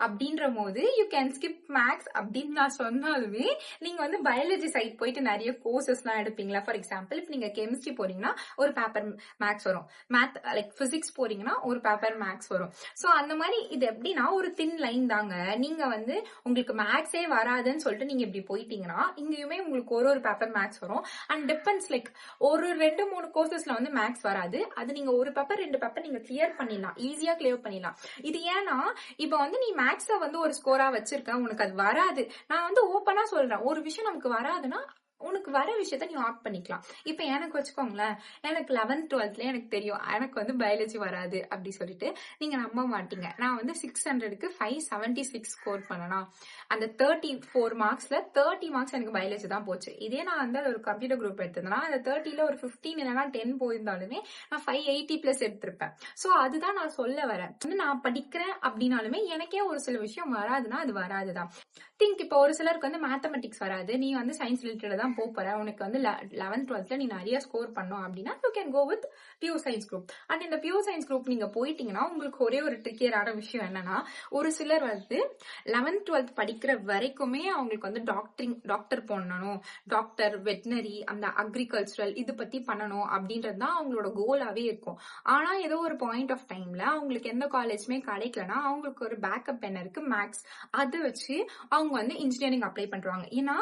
அப்படின்ற போது யூ கேன் ஸ்கிப் மேக்ஸ் அப்படின்னு நான் சொன்னாலுமே நீங்க வந்து பயாலஜி சைட் போயிட்டு நிறைய கோர்சஸ் எல்லாம் எடுப்பீங்களா. ஃபார் எக்ஸாம்பிள் இப்ப நீங்க கெமிஸ்ட்ரி போறீங்கன்னா ஒரு பேப்பர் மேக்ஸ் வரும், மேத் லைக் பிசிக்ஸ் போறீங்கன்னா ஒரு பேப்பர் மேக்ஸ் வரும். சோ அந்த மாதிரி இது எப்படின்னா ஒரு தின் லைன் தாங்க. நீங்க வந்து உங்களுக்கு மேக்ஸே வராதுன்னு சொல்லிட்டு நீங்க இப்படி போயிட்டீங்கன்னா இங்கேயுமே உங்களுக்கு ஒரு பேப்பர் மேக்ஸ் வரும். அண்ட் டிபெண்ட்ஸ் லைக் ஒரு 2-3 கோர்சஸ்ல வந்து மேக்ஸ் வராது. அது நீங்க ஒரு பேப்பர் 2 பேப்பர் நீங்க கிளியர் பண்ணிடலாம், ஈஸியா கிளியர் பண்ணிடலாம். இது ஏன்னா இப்ப வந்து நீ மேக்ஸ வந்து ஒரு ஸ்கோரா வச்சிருக்க, உனக்கு அது வராது. நான் வந்து ஓப்பனா சொல்றேன், ஒரு விஷயம் நமக்கு வராதுன்னா உனக்கு வர விஷயத்த நீ ஆப்ட் பண்ணிக்கலாம். இப்ப எனக்கு வச்சுக்கோங்களேன், எனக்கு 11th 12th எனக்கு தெரியும் எனக்கு வந்து பயாலஜி வராது அப்படி சொல்லிட்டு நீங்க நம்ப மாட்டீங்க. நான் வந்து 600க்கு 576 ஸ்கோர் பண்ணனா அந்த 34 மார்க்ஸ்ல 30 மார்க்ஸ் எனக்கு பயாலஜி தான் போச்சு. இதே நான் வந்து ஒரு கம்ப்யூட்டர் குரூப் எடுத்திருந்தேன்னா அந்த 30ல ஒரு 15 இல்லைன்னா 10 போயிருந்தாலுமே நான் 580+ எடுத்திருப்பேன். சோ அதுதான் நான் சொல்ல வரேன். வந்து நான் படிக்கிறேன் அப்படின்னாலுமே எனக்கே ஒரு சில விஷயம் வராதுன்னா அது வராதுதான். திங்க் இப்போ ஒரு சிலருக்கு வந்து மேத்தமெட்டிக்ஸ் வராது, நீ வந்து சயின்ஸ் ரிலேட்டட் தான் போற, உனக்கு வந்து 11th 12th நீ நிறைய ஸ்கோர் பண்ணும் அப்படின்னா you can go with pure science group. And இந்த பியூர் சயின்ஸ் குரூப் நீங்க போயிட்டீங்கன்னா உங்களுக்கு ஒரே ஒரு ட்ரிக்கியரான விஷயம் என்னன்னா, ஒரு சிலர் வந்து 11th 12th படிக்கிற வரைக்குமே அவங்களுக்கு வந்து டாக்டர் பண்ணணும், டாக்டர், வெட்டினரி, அந்த அக்ரிகல்ச்சரல் இது பத்தி பண்ணணும் அப்படின்றது தான் அவங்களோட கோலாவே இருக்கும். ஆனா ஏதோ ஒரு பாயிண்ட் ஆஃப் டைம்ல அவங்களுக்கு எந்த காலேஜுமே கிடைக்கலன்னா அவங்களுக்கு ஒரு பேக்கப் என்ன இருக்கு, மேக்ஸ். அதை வச்சு அவங்க வந்து இன்ஜினியரிங் அப்ளை பண்றாங்க. ஏன்னா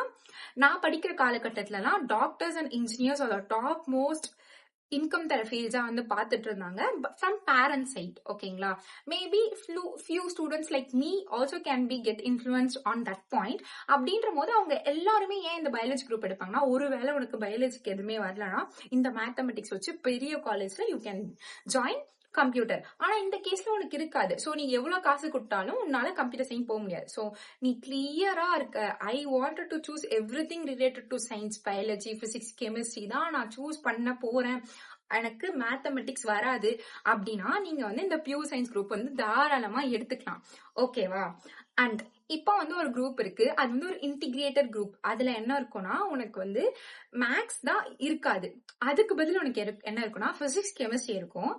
நான் படிக்கிற காலகட்டத்துலலாம் doctors and engineers top most income தர ஃபீல்ட்ஸா வந்து பாத்துட்டு இருந்தாங்க ஃப்ரம் பேரண்ட் சைட். ஓகேங்களா, maybe few students like me also can be get influenced on that point. அப்படின்ற போது அவங்க எல்லாருமே ஏன் இந்த பயாலஜி குரூப் எடுப்பாங்கன்னா, ஒருவேளை உனக்கு பயாலஜிக்கு எதுவுமே வரலன்னா இந்த மேத்தமெட்டிக்ஸ் வச்சு பெரிய காலேஜ்ல யூ கேன் ஜாயின் கம்ப்யூட்டர். ஆனா இந்த கேஸ்ல உனக்கு இருக்காது. சோ நீ எவ்வளவு காசு கொடுத்தாலும் உன்னால கம்ப்யூட்டர் சயின்ஸ் போக முடியாது. சோ நீ கிளியரா இருக்க, ஐ wanted to choose everything related to science, biology, physics, chemistry தான் நான் சூஸ் பண்ண போறேன், எனக்கு மேத்தமெட்டிக்ஸ் வராது அப்படின்னா நீங்க வந்து இந்த பியூர் சயின்ஸ் குரூப் வந்து தாராளமா எடுத்துக்கலாம். ஓகேவா. அண்ட் இப்போ வந்து ஒரு குரூப் இருக்கு, அது வந்து ஒரு இன்டிகிரேட்டட் குரூப். அதுல என்ன இருக்கும்னா உனக்கு வந்து மேக்ஸ் தான் இருக்காது, அதுக்கு பதில் உனக்கு என்ன இருக்குன்னா பிசிக்ஸ், கெமிஸ்ட்ரி இருக்கும்,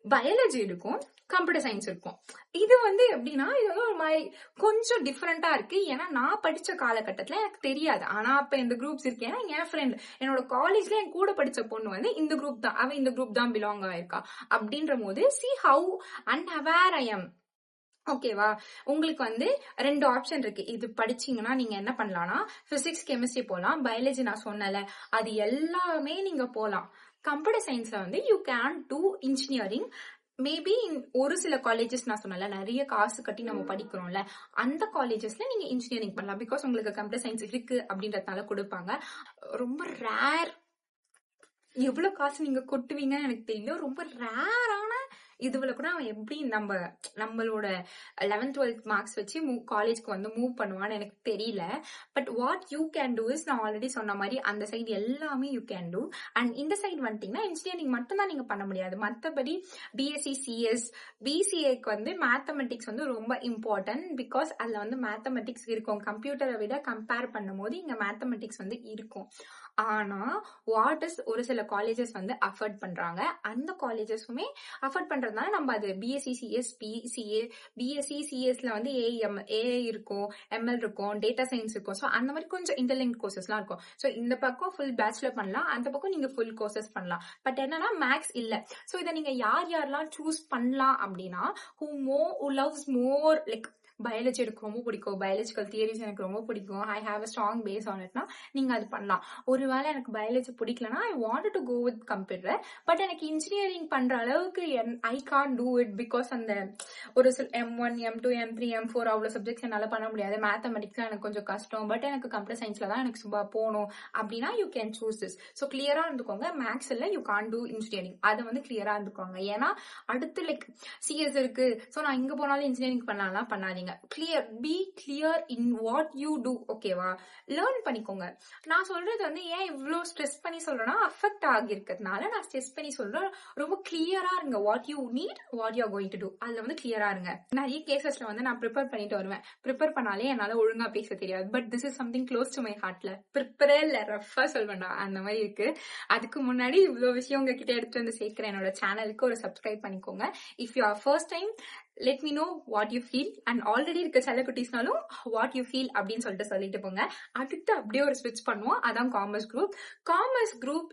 பயாலஜி இருக்கும், கம்ப்யூட்டர் சயின்ஸ் இருக்கும். இது வந்து எப்படின்னா இது வந்து ஒரு மாதிரி கொஞ்சம் டிஃப்ரெண்டா இருக்கு. ஏன்னா நான் படிச்ச காலகட்டத்துல எனக்கு தெரியாது, ஆனா அப்ப இந்த குரூப்ஸ் இருக்கு. ஏன்னா என் ஃப்ரெண்ட் என்னோட காலேஜ்ல என் கூட படிச்ச பொண்ணு வந்து இந்த குரூப் தான், அவ இந்த குரூப் தான் பிலாங் ஆயிருக்கா. அப்படின்ற போது see how unaware I am. ஓகேவா. உங்களுக்கு வந்து 2 ஆப்ஷன் இருக்கு. இது படிச்சீங்கன்னா நீங்க என்ன பண்ணலாம்னா பிசிக்ஸ், கெமிஸ்ட்ரி போலாம், பயாலஜி நான் சொன்னல அது எல்லாமே நீங்க போலாம். கம்ப்யூட்டர் சயின்ஸ்ல வந்து you can two engineering. Maybe ஒரு சில காலேஜஸ் நான் சொன்னல நிறைய காசு கட்டி நம்ம படிக்கிறோம்ல, அந்த காலேஜஸ்ல நீங்க இன்ஜினியரிங் பண்ணலாம். பிகாஸ் உங்களுக்கு கம்ப்யூட்டர் சயின்ஸ் இருக்கு அப்படின்றதுனால கொடுப்பாங்க. ரொம்ப ரேர், எவ்வளவு காசு நீங்க கொட்டுவீங்கன்னு எனக்கு தெரியல. ரொம்ப ரேரான இதுல கூட அவன் எப்படி நம்மளோட 11th 12th மார்க்ஸ் வச்சு காலேஜ்க்கு வந்து மூவ் பண்ணுவான்னு எனக்கு தெரியல. But what you can two is, நான் ஆல்ரெடி சொன்ன மாதிரி அந்த சைடு எல்லாமே யூ கேன் டூ. அண்ட் இந்த சைடு வந்துட்டீங்கன்னா இன்ஜினியரிங் மட்டும் தான் நீங்க பண்ண முடியாது. மற்றபடி பிஎஸ்சி, சிஎஸ், பிசிஏக்கு வந்து மேத்தமெட்டிக்ஸ் வந்து ரொம்ப இம்பார்ட்டன்ட். பிகாஸ் அதுல வந்து மேத்தமெட்டிக்ஸ் இருக்கும். கம்ப்யூட்டரை விட கம்பேர் பண்ணும் போது இங்க மேத்தமெட்டிக்ஸ் வந்து இருக்கும். ஆனா வாட் இஸ் ஒரு சில காலேஜஸ் வந்து அஃபோர்ட் பண்றாங்க, அந்த காலேஜஸுமே அஃபோர்ட் பண்றதுனால நம்ம அது பிஎஸ்சி, சிஎஸ், பிசிஏ, பிஎஸ்சி, சிஎஸ்ல வந்து ஏஐ இருக்கும், எம்எல் இருக்கும், டேட்டா சயின்ஸ் இருக்கும். ஸோ அந்த மாதிரி கொஞ்சம் இன்டர்லிங்க் கோர்சஸ்லாம் இருக்கும். ஸோ இந்த பக்கம் ஃபுல் பேச்சுலர் பண்ணலாம், அந்த பக்கம் நீங்க ஃபுல் கோர்சஸ் பண்ணலாம். பட் என்னன்னா மேக்ஸ் இல்ல. ஸோ இதை நீங்க யாரெல்லாம் சூஸ் பண்ணலாம் அப்படின்னா, who loves more like biology எனக்கு ரொம்ப பிடிக்கும், பயாலஜிக்கல் தியரிஸ் எனக்கு ரொம்ப பிடிக்கும், I have a strong base on இட்னா நீங்க அது பண்ணலாம். ஒருவேளை எனக்கு பயாலஜி பிடிக்கலனா I wanted to go with computer, but எனக்கு இன்ஜினியரிங் பண்ற அளவுக்கு I can't do it. Because அந்த ஒரு M1, M2, M3, M4 அவ்வளவு சப்ஜெக்ட்ஸ் என்னால பண்ண முடியாது. மேத்தமெட்டிக்ஸ் எனக்கு கொஞ்சம் கஷ்டம், பட் எனக்கு கம்ப்யூட்டர் சயின்ஸ்ல தான் எனக்கு சும்மா போகணும் அப்படின்னா you can choose this. So கிளியரா இருந்துக்கோங்க, மேக்ஸ் இல்ல யூ கான் டூ இன்ஜினியரிங், அதை வந்து கிளியரா இருந்துக்கோங்க. ஏன்னா அடுத்து லைக் சிஎஸ் இருக்கு, ஸோ நான் இங்க போனாலும் இன்ஜினியரிங் பண்ணலாம் பண்ணாதீங்க. Be clear in what you do. ஓகேவா, லேர்ன் பண்ணிக்கோங்க. நான் சொல்றது வந்து ஏன் இவ்வளவு ஸ்ட்ரெஸ் பண்ணி சொல்றேன்னா அஃபெக்ட் ஆகிருக்கிறதுனால நான் ஸ்ட்ரெஸ் பண்ணி சொல்றேன். ரொம்ப கிளியரா இருங்க what you need, what you are going to do, அதுல வந்து கிளியரா இருங்க. நிறைய கேசஸ்ல வந்து நான் ப்ரிப்பேர் பண்ணிட்டு வருவேன். ப்ரிப்பேர் பண்ணாலே என்னால ஒழுங்கா பேச தெரியாது. But this is something close to my ஹார்ட்ல. ப்ரிப்பரே இல்ல, ரஃபா சொல்வேன்டா, அந்த மாதிரி இருக்கு. அதுக்கு முன்னாடி இவ்வளவு விஷயம் உங்ககிட்ட எடுத்து வந்து சேர்க்கிறேன். என்னோட சேனலுக்கு ஒரு சப்ஸ்கிரைப் பண்ணிக்கோங்க. If you are first time, let me know what you feel. And already இருக்க செல்லக்குட்டீஸ்னாலும் வாட் யூ ஃபீல் அப்படின்னு சொல்லிட்டு போங்க. அடுத்து அப்படியே ஒரு ஸ்விட்ச் பண்ணுவோம். அதான் commerce group. Commerce group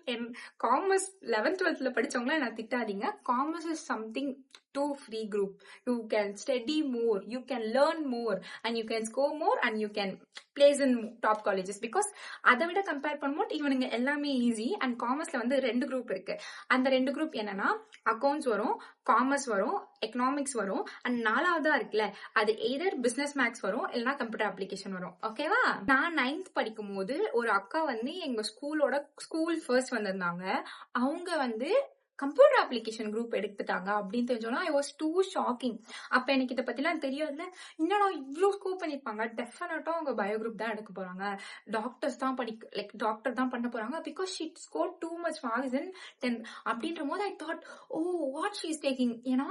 commerce 11th 12th படிச்சவங்கள என்ன திட்டாதீங்க. Commerce is something too free group. You can study more, you can learn more, and you can score more, and you can place in top colleges. Because அதை விட compare பண்ணும்போது இவனுங்க எல்லாமே easy. And காமர்ஸ்ல வந்து 2 group இருக்கு. அந்த 2 group என்னன்னா, accounts வரும், காமர்ஸ் வரும், எக்கனாமிக்ஸ் வரும், அண்ட் 4வதா இருக்குல்ல, அது எய்தர் பிசினஸ் மேக்ஸ் வரும், இல்லைன்னா கம்ப்யூட்டர் அப்ளிகேஷன் வரும். ஓகேவா? நான் 9th படிக்கும் போது ஒரு அக்கா வந்து எங்க ஸ்கூல் ஃபர்ஸ்ட் வந்திருந்தாங்க. அவங்க வந்து கம்ப்யூட்டர் அப்ளிகேஷன் குரூப் எடுத்துட்டாங்க அப்படின்னு தெரிஞ்சோன்னா ஐ வாஸ் டூ ஷாக்கிங். அப்ப எனக்கு இதை பத்திலாம் தெரியாதுல. என்னடா இவ்வளவு ஸ்கோப் பண்ணிருப்பாங்க, டெஃபினட்டா அவங்க பயோ குரூப் தான் எடுக்க போறாங்க, டாக்டர்ஸ் தான் டாக்டர் தான் பண்ண போறாங்க, because she score too much marks in 10th அப்படின்ற போது I thought, oh what she is taking. ஏன்னா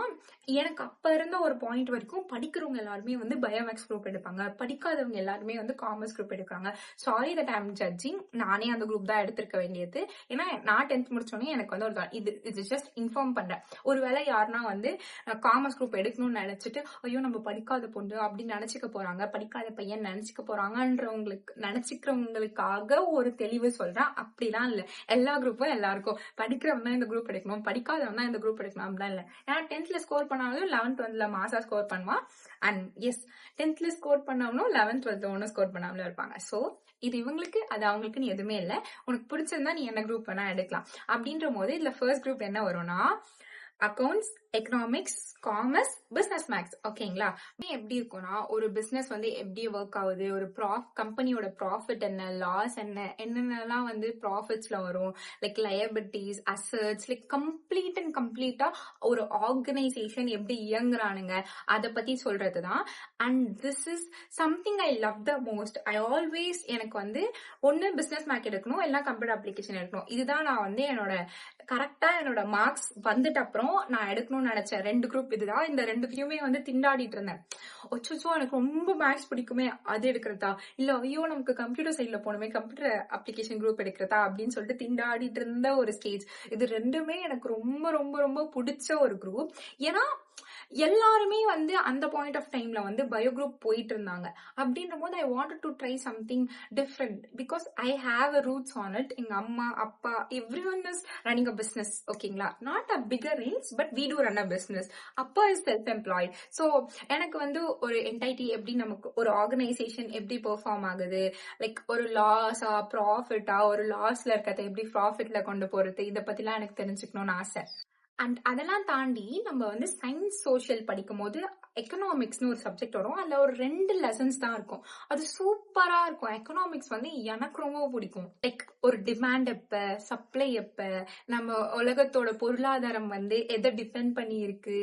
எனக்கு அப்ப இருந்த ஒரு பாயிண்ட் வரைக்கும் படிக்கிறவங்க எல்லாருமே வந்து பயோமேக்ஸ் குரூப் எடுப்பாங்க, படிக்காதவங்க எல்லாருமே வந்து காமர்ஸ் குரூப் எடுக்கிறாங்க. Sorry that I am judging. நானே அந்த குரூப் தான் எடுத்திருக்க வேண்டியது. ஏன்னா நான் 10th முடிச்சோடனே எனக்கு வந்து ஒரு இது ஜஸ்ட் இன்ஃபார்ம் பண்றேன். ஒருவேளை யாருன்னா வந்து காமர்ஸ் குரூப் எடுக்கணும்னு நினைச்சிட்டு ஐயோ நம்ம படிக்காத பொண்ணு அப்படின்னு நினைச்சுக்க போறாங்க, படிக்காத பையன் நினைச்சுக்க நினைச்சுக்கிறவங்களுக்காக ஒரு தெளிவு சொல்றேன். அப்படிலாம் இல்ல. எல்லா குரூப்பும் எல்லாருக்கும். படிக்கிறவங்க தான் இந்த குரூப் எடுக்கணும், படிக்காதவங்க தான் இந்த குரூப் எடுக்கணும் அப்படிலாம் இல்ல. ஏன்னா 10th ஸ்கோர் பண்ணாலும் 11th 12th மாசா ஸ்கோர் பண்ணுவான். And S, 10th score பண்ணவனும் 11th 12th ஒன்னும் ஸ்கோர் பண்ணாமலும் இருப்பாங்க. சோ இது இவங்களுக்கு, அது அவங்களுக்குன்னு எதுவுமே இல்ல. உனக்கு பிடிச்சிருந்தா நீ என்ன குரூப் வேணா எடுக்கலாம். அப்படின்ற போது இதுல ஃபர்ஸ்ட் குரூப் என்ன வரும்னா, accounts, economics, commerce, business maths. ஓகேங்களா? எப்படி இருக்கும்னா, ஒரு பிசினஸ் வந்து எப்படி ஒர்க் ஆகுது, ஒரு கம்பெனியோட ப்ராஃபிட் என்ன, லாஸ் என்ன, என்னென்னலாம் வந்து ப்ராஃபிட்ஸ்ல வரும், லைக் லயபிலிட்டிஸ், அசட்ஸ், லைக் கம்ப்ளீட்டா ஒரு ஆர்கனைசேஷன் எப்படி இயங்குறானுங்க அதை பத்தி சொல்றதுதான். And this is something I love the most. I always, எனக்கு வந்து ஒன்னு பிசினஸ் மேக் எடுக்கணும், இல்ல கம்ப்யூட்டர் அப்ளிகேஷன் எடுக்கணும். இதுதான் நான் வந்து கரெக்டா என்னோட மார்க்ஸ் வந்துட்டு அப்புறம் நான் எடுக்கணும்னு நினைச்சேன் 2 குரூப். இதுதான். இந்த 2த்தையுமே வந்து திண்டாடிட்டு இருந்தேன். ஒச்சோ எனக்கு ரொம்ப மேக்ஸ் பிடிக்குமே, அது எடுக்கிறதா, இல்ல ஐயோ நமக்கு கம்ப்யூட்டர் சைட்ல போகணுமே, கம்ப்யூட்டர் அப்ளிகேஷன் குரூப் எடுக்கிறதா அப்படின்னு சொல்லிட்டு திண்டாடிட்டு இருந்த ஒரு ஸ்டேஜ் இது. 2மே எனக்கு ரொம்ப ரொம்ப ரொம்ப பிடிச்ச ஒரு குரூப். ஏன்னா எல்லாருமே வந்து அந்த பாயிண்ட் ஆஃப் டைம்ல வந்து பயோ குரூப் போயிட்டு இருந்தாங்க. அப்படின்ற போது I wanted to try something different, because I have a roots on it. எங்க அம்மா அப்பா every one is running a business. ஓகேங்களா? Not a bigger range, but we do run a business. அப்பா is self employed. So எனக்கு வந்து ஒரு entity எப்படி, நமக்கு ஒரு ஆர்கனைசேஷன் எப்படி பெர்ஃபார்ம் ஆகுது, லைக் ஒரு லாஸா ப்ராஃபிட்டா, ஒரு லாஸ்ல இருக்கிறத எப்படி ப்ராஃபிட்ல கொண்டு போறது, இதை பத்திலாம் எனக்கு தெரிஞ்சுக்கணும்னு ஆசை. அண்ட் அதெல்லாம் தாண்டி நம்ம வந்து சயின்ஸ் சோஷியல் படிக்கும் போது எக்கனாமிக்ஸ்னு ஒரு சப்ஜெக்ட் வரும். அதுல ஒரு 2 லெசன்ஸ் தான் இருக்கும். அது சூப்பரா இருக்கும். எக்கனாமிக்ஸ் வந்து எனக்கு ரொம்ப பிடிக்கும். லைக் ஒரு டிமாண்ட் எப்ப, சப்ளை எப்ப, நம்ம உலகத்தோட பொருளாதாரம் வந்து எதை டிபெண்ட் பண்ணி இருக்கு,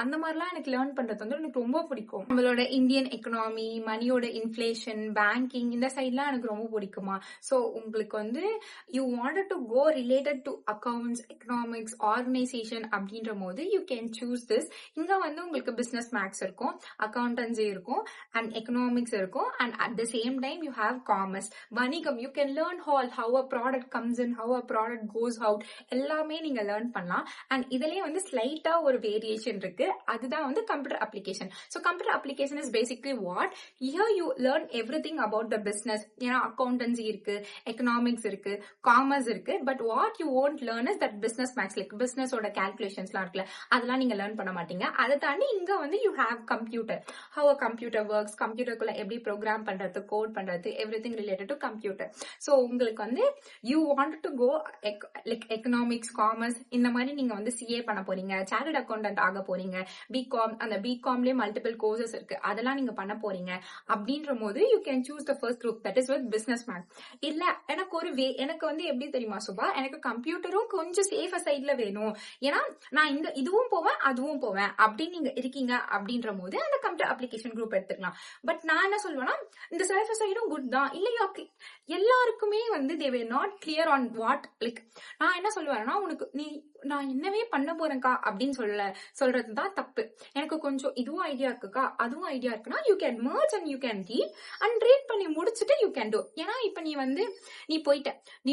அந்த மாதிரிலாம் எனக்கு லேர்ன் பண்றது வந்து எனக்கு ரொம்ப பிடிக்கும். நம்மளோட இந்தியன் எக்கனாமி, மணியோட இன்ஃபிளேஷன், பேங்கிங், இந்த சைட்லாம் எனக்கு ரொம்ப பிடிக்குமா. ஸோ உங்களுக்கு வந்து you wanted to go related to accounts, economics, organisation அப்படின்ற போது யூ கேன் சூஸ் திஸ். இங்க வந்து உங்களுக்கு பிசினஸ் மேக்ஸ் இருக்கும், அக்கௌண்டன்சி இருக்கும், அண்ட் எக்கனாமிக்ஸ் இருக்கும், and at the same time you have commerce, வணிகம். You can learn how a product comes in, how a product goes out, எல்லாமே நீங்க லேர்ன் பண்ணலாம். அண்ட் இதுலயே வந்து ஸ்லைட்டா ஒரு வேரியேஷன் இருக்கு. அதுதான் வந்து computer application. So computer application is basically what here you learn everything about the business. ஏன்னா அக்கௌண்டன்சி இருக்கு, எக்கனாமிக்ஸ் இருக்கு, காமர்ஸ் இருக்கு, but what you won't learn is that business maths, like பிசினஸோட கால்குலேஷன்ஸ்லாம் இருக்குல்ல, அதெல்லாம் நீங்க லேர்ன் பண்ண மாட்டீங்க. அதை தாண்டி இங்க வந்து you have computer, how a computer works, கம்ப்யூட்டருக்குள்ள எப்படி ப்ரோக்ராம் பண்றது, கோட் பண்றது, everything related to computer. So உங்களுக்கு வந்து you want to go like economics, commerce, இந்த மாதிரி நீங்க வந்து சிஏ பண்ண போறீங்க, சார்ட்டர்ட் அக்கௌண்டன்ட் ஆக போறீங்க, பிகாம், அந்த பிகாம்லயே மல்டிபிள் கோர்சஸ் இருக்கு, அதெல்லாம் நீங்க பண்ண போறீங்க. அப்படின்ற போது you can choose the first group, that is with business math. இல்ல எனக்கு வந்து எப்படி தெரியுமா சுபா, எனக்கு கம்ப்யூட்டரும் கொஞ்சம் சேஃபர் சைட்ல வேணும், ஏன்னா நான் இதுவும் போவேன் அதுவும் போவேன் அப்படின்னு நீங்க இருக்கீங்க. அப்படின்ற போது அந்த கம்ப்யூட்டர் அப்ளிகேஷன் குரூப் எடுத்துக்கலாம். பட் நான் என்ன சொல்வேன்னா, இந்த சேஃபர் சைடும் குட் தான். இல்லையா, எல்லாருக்குமே வந்து they were not clear on what, like நான் என்ன சொல்லுவேன்னா, உனக்கு நான் என்னவே பண்ண போறேன்க்கா அப்படின்னு சொல்றதுதான் தப்பு. எனக்கு கொஞ்சம் இதுவும் ஐடியா இருக்குக்கா அதுவும் ஐடியா இருக்குன்னா you can merge and you can read and read பண்ணி முடிச்சுட்டு யூ கேன் do. ஏன்னா இப்ப நீ போயிட்ட, நீ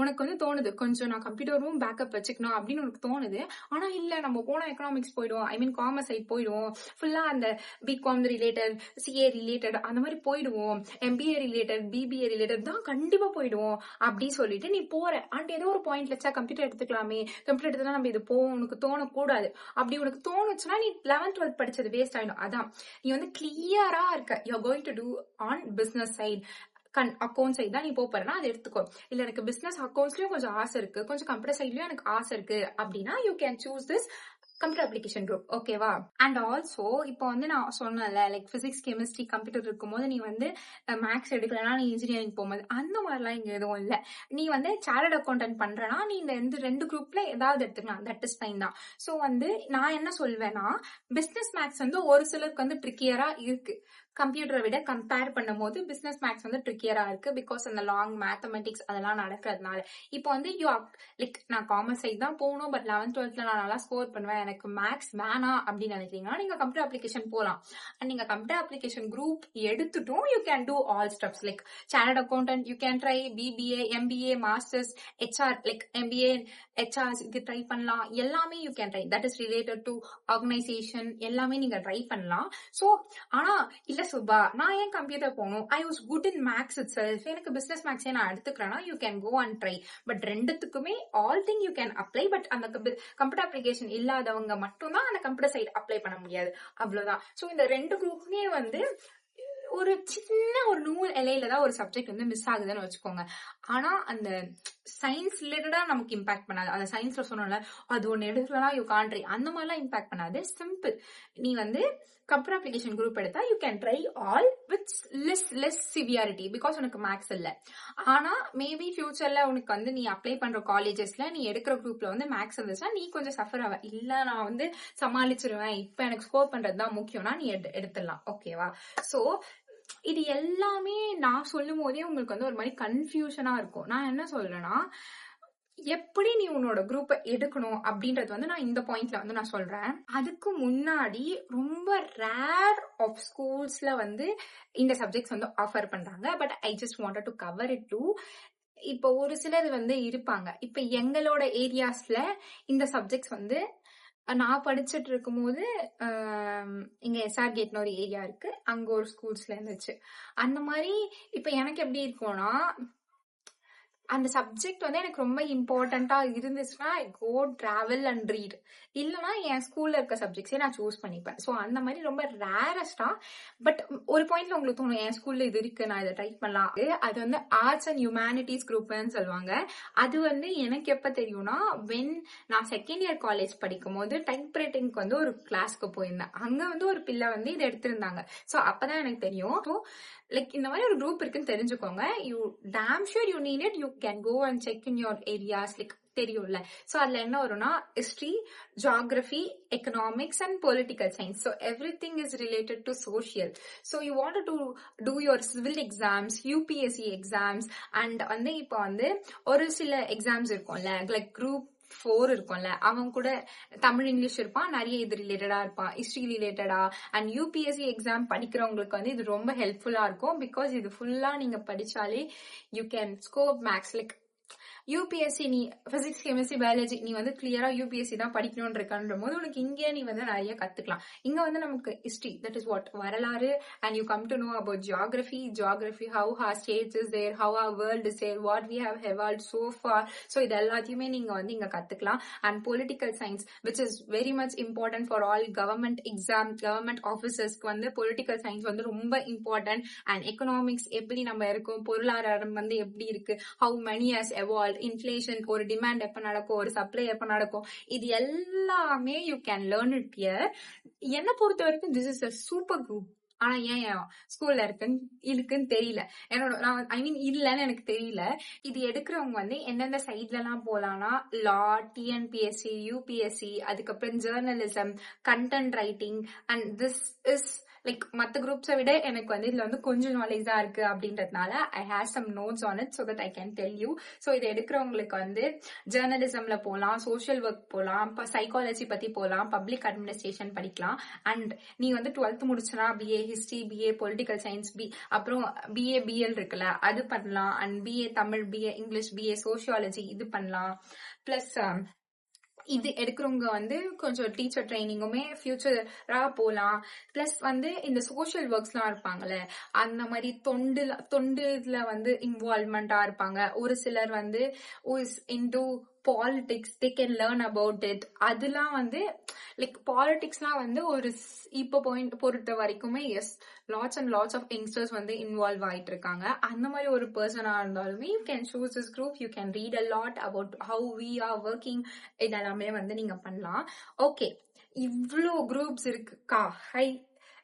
உனக்கு தோணுது கொஞ்சம் நான் கம்ப்யூட்டரும் பேக்கப் வச்சுக்கணும் அப்படின்னு உனக்கு தோணுது. ஆனா இல்ல நம்ம போனா எக்கனாமிக்ஸ் போயிடுவோம், ஐ மீன் காமர்ஸ் சைட் போயிடுவோம், ஃபுல்லா அந்த பிகாம் ரிலேட்டட், சிஏ ரிலேட்டட் அந்த மாதிரி போயிடுவோம், எம்பிஏ ரிலேட்டட், பிபிஏ ரிலேட்டட் தான் கண்டிப்பா போயிடுவோம் அப்படி சொல்லிட்டு நீ போற. அண்ட் ஏதோ ஒரு பாயிண்ட்ல வச்சா கம்ப்யூட்டர் எடுத்துக்கலாமே, கம்ப்யூட்டர் எடுத்தா நம்ம இது போவோம் உனக்கு தோணக்கூடாது. அப்படி உனக்கு தோணுச்சுன்னா நீ 11th 12th படிச்சது வேஸ்ட் ஆயிடும். அதான் நீ கிளியரா இருக்க, you are going to do on business side, account side தான் நீ போறனா அதை எடுத்துக்கோ. இல்ல எனக்கு பிசினஸ் அக்கௌண்ட்ஸ்லயும் கொஞ்சம் ஆசை இருக்கு, கொஞ்சம் கம்ப்யூட்டர் சைட்லயும் எனக்கு ஆசை இருக்கு அப்படின்னா you can choose this computer application group. ஓகேவா? அண்ட் ஆல்சோ இப்போ நான் சொன்னேன்ல, லைக் பிசிக்ஸ் கெமிஸ்ட்ரி கம்ப்யூட்டர் இருக்கும்போது நீ மேக்ஸ் எடுக்கலன்னா நீ இன்ஜினியரிங் போகும்போது அந்த மாதிரிலாம் இங்க எதுவும் இல்லை. நீ சார்ட்டர்ட் அக்கௌண்டன்ட் பண்றனா நீ இந்த ரெண்டு குரூப்ல ஏதாவது எடுத்துக்கலாம், தட் இஸ் ஃபைன் தான். ஸோ நான் என்ன சொல்வேன்னா, பிசினஸ் மேக்ஸ் ஒரு சிலருக்கு ட்ரிக்கியரா இருக்கு. கம்ப்யூட்டரை விட கம்பேர் பண்ணும் போது பிசினஸ் மேக்ஸ் ட்ரிக்கியரா இருக்கு, பிகாஸ் அந்த லாங் மேத்தமெட்டிக்ஸ் அதெல்லாம் நடக்கிறதுனால. இப்போ யூ லைக் நான் காமர்ஸ் சைட் தான் போகணும், பட் 11th 12th நான் நல்லா ஸ்கோர் பண்ணுவேன், எனக்கு மேக்ஸ் வேணாம் அப்படின்னு நினைக்கிறீங்கன்னா நீங்க கம்ப்யூட்டர் அப்ளிகேஷன் போகலாம். அண்ட் நீங்க கம்ப்யூட்டர் அப்ளிகேஷன் குரூப் எடுத்துட்டும் you can do all steps like chartered accountant, you can try BBA, MBA, masters, HR like MBA HR இது ட்ரை பண்ணலாம். எல்லாமே you can try, that is related to organisation, எல்லாமே நீங்க try பண்ணலாம். So ஆனா இல்ல சுபா நான் ஏன் கம்ப்யூட்டர் போகணும், I was good in maths itself, எனக்கு பிசினஸ் மேக்ஸே நான் எடுத்துக்கிறேன்னா you can go and try. But ரெண்டுத்துக்குமே all thing you can apply. But அந்த கம்ப்யூட்டர் அப்ளிகேஷன் இல்லாதவங்க மட்டும்தான் அந்த கம்ப்யூட்டர் சைட் அப்ளை பண்ண முடியாது, அவ்வளவுதான். ஸோ இந்த ரெண்டு குரூப்புமே ஒரு சின்ன ஒரு நூல் இலையில தான் ஒரு சப்ஜெக்ட் மிஸ் ஆகுதுன்னு வச்சுக்கோங்க. ஆனா அந்த சயின்ஸ் ரிலேட்டடா நமக்கு இம்பாக்ட் பண்ணாது. அந்த சயின்ஸ்ல சொன்னோம்ல அது ஒன்னு எடுக்கலனா யூ கான்ட் ட்ரை, அந்த மாதிரிலாம் இம்பாக்ட் பண்ணாது. சிம்பிள், நீ கம்ப்யூட்டர் அப்ளிகேஷன் குரூப் எடுத்தா you can try all with less severity, because உனக்கு மேக்ஸ் இல்ல. ஆனா மேபி ஃபியூச்சர்ல உனக்கு நீ அப்ளை பண்ற காலேஜஸ்ல நீ எடுக்கிற குரூப்ல மேக்ஸ் இருந்துச்சுன்னா நீ கொஞ்சம் சஃபர் ஆவ. இல்ல நான் சமாளிச்சிருவேன், இப்ப எனக்கு ஸ்கோர் பண்றதுதான் முக்கியம்னா நீ எடுத்துடலாம். ஓகேவா? சோ இது எல்லாமே நான் சொல்லும் போதே உங்களுக்கு ஒரு மாதிரி கன்ஃபியூஷனா இருக்கும். நான் என்ன சொல்றேன்னா, எப்படி நீ உன்னோட குரூப்பை எடுக்கணும் அப்படின்றது நான் இந்த பாயிண்ட்ல நான் சொல்றேன். அதுக்கு முன்னாடி ரொம்ப ரேர் ஆஃப் ஸ்கூல்ஸ்ல இந்த சப்ஜெக்ட்ஸ் ஆஃபர் பண்றாங்க. But I just wanted to cover it too. இப்போ ஒரு சிலர் இருப்பாங்க, இப்ப எங்களோட ஏரியாஸ்ல இந்த சப்ஜெக்ட்ஸ் நான் படிச்சுட்டு இருக்கும் போது இங்க எஸ்ஆர் கேட்னு ஒரு ஏரியா இருக்கு, அங்க ஒரு ஸ்கூல்ஸ்ல இருந்துச்சு. அந்த மாதிரி இப்ப எனக்கு எப்படி இருக்கும்னா, அந்த சப்ஜெக்ட் எனக்கு ரொம்ப இம்பார்ட்டண்டா இருந்துச்சுன்னா ஐ கோ டிராவல் அண்ட் ரீட், இல்லைன்னா என் ஸ்கூல்ல இருக்க சப்ஜெக்ட்ஸே நான் சூஸ் பண்ணிப்பேன். ஸோ அந்த மாதிரி ரொம்ப ரேரஸ்டா. பட் ஒரு பாயிண்ட்ல உங்களுக்கு தோணும் என் ஸ்கூல்ல இது இருக்கு, நான் இதை ட்ரை பண்ணலாம். அது ஆர்ட்ஸ் அண்ட் ஹியூமனிட்டிஸ் குரூப்னு சொல்லுவாங்க. அது எனக்கு எப்ப தெரியும்னா, வென் நான் செகண்ட் இயர் காலேஜ் படிக்கும் போது டைப் ரைட்டிங்க்கு ஒரு கிளாஸ்க்கு போயிருந்தேன். அங்க ஒரு பிள்ளை இதை எடுத்திருந்தாங்க. ஸோ அப்பதான் எனக்கு தெரியும். ஸோ லைக் இந்த மாதிரி ஒரு குரூப் இருக்குன்னு தெரிஞ்சுக்கோங்க. You damn sure you need it, you can go and check in your areas. Like தெரியும்ல. ஸோ அதுல என்ன வரும்னா, history, geography, economics and political science. So everything is related to social. So you want to do your civil exams, UPSC exams and இப்போ ஒரு சில exams இருக்கும்ல, like group 4 இருக்கும்ல, அவன் கூட தமிழ் இங்கிலீஷ் இருப்பான், நிறைய இது ரிலேட்டடா இருப்பான், ஹிஸ்டரி ரிலேட்டடா. அண்ட் யூபிஎஸ்சி எக்ஸாம் படிக்கிறவங்களுக்கு இது ரொம்ப ஹெல்ப்ஃபுல்லா இருக்கும். பிகாஸ் இது ஃபுல்லா நீங்க படிச்சாலே you can score maths. Like UPSC நீ பிசிக்ஸ் கெமிஸ்ட்ரி பயாலஜி நீ கிளியரா யூபிஎஸ்சி தான் படிக்கணும்னு இருக்கான்ற போது உனக்கு இங்கே நீ நிறைய கத்துக்கலாம். இங்க நமக்கு ஹிஸ்டரி, தட் இஸ் வாட் வரலாறு. And you come to know about geography, how our states is there, how our world is there, what we have evolved so far. So இது எல்லாத்தையுமே நீங்க இங்க கத்துக்கலாம். And political science which is very much important for all government exam, government ஆபீசர்ஸ்க்கு political science ரொம்ப important. And economics எப்படி நம்ம இருக்கும், பொருளாதாரம் எப்படி இருக்கு, how money has evolved, inflation, ஒரு டிமாண்ட் எப்ப நடக்கும், ஒரு சப்ளை எப்ப நடக்கும், இது எல்லாமே you can learn it here. என்ன பொறுத்த வரைக்கும் this is a super group. ஆனா ஏன் ஸ்கூல்ல இருக்குன்னு தெரியல. ஐ மீன் இல்லன்னு எனக்கு தெரியல. இது எடுக்கிறவங்க எந்தெந்த சைட்ல எல்லாம் போலாம்னா, லா, டிஎன்பிஎஸ்சி, யூபிஎஸ்சி, அதுக்கப்புறம் journalism, content writing. And this is like மத்த குரூப்ஸை விட எனக்கு வந்து இதுல வந்து கொஞ்சம் நாலேஜ் தான் இருக்கு அப்படின்றதுனால I have some notes on it, so that I can tell you. So இதை எடுக்கிறவங்களுக்கு வந்து ஜேர்னலிசம்ல போகலாம், சோஷியல் ஒர்க் போகலாம், சைக்காலஜி பத்தி போகலாம், பப்ளிக் அட்மினிஸ்ட்ரேஷன் படிக்கலாம். அண்ட் நீ வந்து 12th முடிச்சுனா BA history, BA political science, அப்புறம் பிஏ பிஎல் இருக்குல்ல அது பண்ணலாம். And BA Tamil, BA English, BA sociology இது பண்ணலாம். பிளஸ் இது எடுக்கிறவங்க வந்து கொஞ்சம் டீச்சர் ட்ரைனிங்குமே ஃபியூச்சரா போகலாம். பிளஸ் வந்து இந்த சோஷியல் ஒர்க்ஸ்லாம் இருப்பாங்கல்ல, அந்த மாதிரி தொண்டுல வந்து இன்வால்வ்மெண்டா இருப்பாங்க. ஒரு சிலர் வந்து into politics, they can learn about it. அதெல்லாம் வந்து லைக் பாலிடிக்ஸ்லாம் வந்து ஒரு இப்போ பாயிண்ட் பொறுத்த வரைக்குமே yes lots and lots of youngsters வந்து இன்வால்வ் ஆயிட்டு இருக்காங்க. அந்த மாதிரி ஒரு பர்சனா இருந்தாலுமே you can choose this group, you can read a lot about how we are working. இதெல்லாமே வந்து நீங்க பண்ணலாம். ஓகே, இவ்வளோ குரூப்ஸ் இருக்குக்கா, hi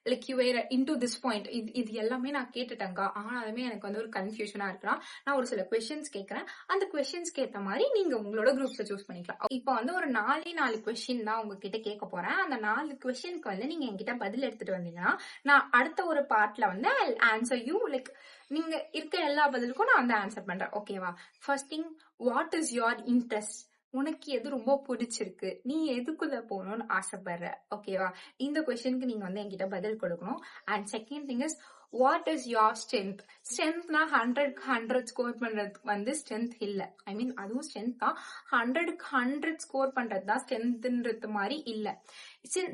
like you were into this point, இது எல்லாமே நான் கேட்டுட்டேங்க்கா, ஆனாலுமே எனக்கு வந்து ஒரு கன்ஃபியூஷனா இருக்கலாம். நான் ஒரு சில கொஸ்டின்ஸ் கேட்கறேன், அந்த கொஸ்டின்ஸ்க்கு ஏற்ற மாதிரி நீங்க உங்களோட குரூப்ஸை சூஸ் பண்ணிக்கலாம். இப்போ வந்து ஒரு 4 கொஸ்டின் தான் உங்ககிட்ட கேட்க போறேன். அந்த 4 கொஸ்டினுக்கு வந்து நீங்க என்கிட்ட பதில் எடுத்துட்டு வந்தீங்கன்னா நான் அடுத்த ஒரு பார்ட்ல வந்து ஐ ஆன்சர் யூ. லைக் நீங்க இருக்க எல்லா பதிலுக்கும் நான் வந்து ஆன்சர் பண்றேன். ஓகேவா? First thing, what is your interest? உனக்கு எது ரொம்ப பிடிச்சிருக்கு, நீ எதுக்குள்ள போகணும்னு ஆசைப்படுற? ஓகேவா? இந்த கொஸ்டினுக்கு நீங்க வந்து என்கிட்ட பதில் கொடுக்கணும். And second thing is, what is your strength? ஸ்ட்ரென்த்னா 100 ஸ்கோர் பண்றது வந்து ஸ்ட்ரென்த் இல்ல. ஐ மீன் அதுவும் ஸ்ட்ரென்த் தான், 100 ஸ்கோர் பண்றது தான் ஸ்ட்ரென்த்ன்றது மாதிரி இல்ல.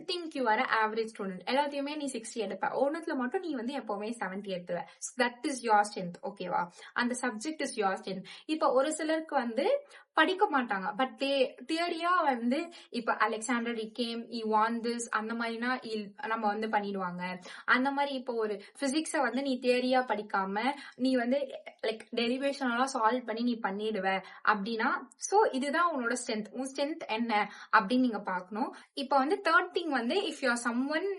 Think you are average student, எல்லாத்தையுமே நீ 60 எடுப்ப, ஒன்னத்துல மட்டும் நீ வந்து எப்பவுமே 70 எடுத்துவ. That is your strength. ஓகேவா? அந்த சப்ஜெக்ட் இஸ் யோர் ஸ்ட்ரென்த். இப்ப ஒரு சிலருக்கு வந்து படிக்க மாட்டாங்க, பட் தியரியா வந்து இப்ப Alexander came he won this அந்த மாதிரினா நம்ம வந்து பண்ணிடுவாங்க. அந்த மாதிரி இப்போ ஒரு பிசிக்ஸ வந்து நீ தியரியா படிக்காம நீ வந்து லைக் டெரிவேஷன் எல்லாம் சால்வ் பண்ணி நீ பண்ணிடுவ அப்படின்னா, சோ இதுதான் உன்னோட ஸ்ட்ரென்த். உன் ஸ்ட்ரென்த் என்ன அப்படின்னு நீங்க பாக்கணும். இப்ப வந்து தேர்ட் திங் வந்து, இஃப் யூ ஆர் சம்ஒன்,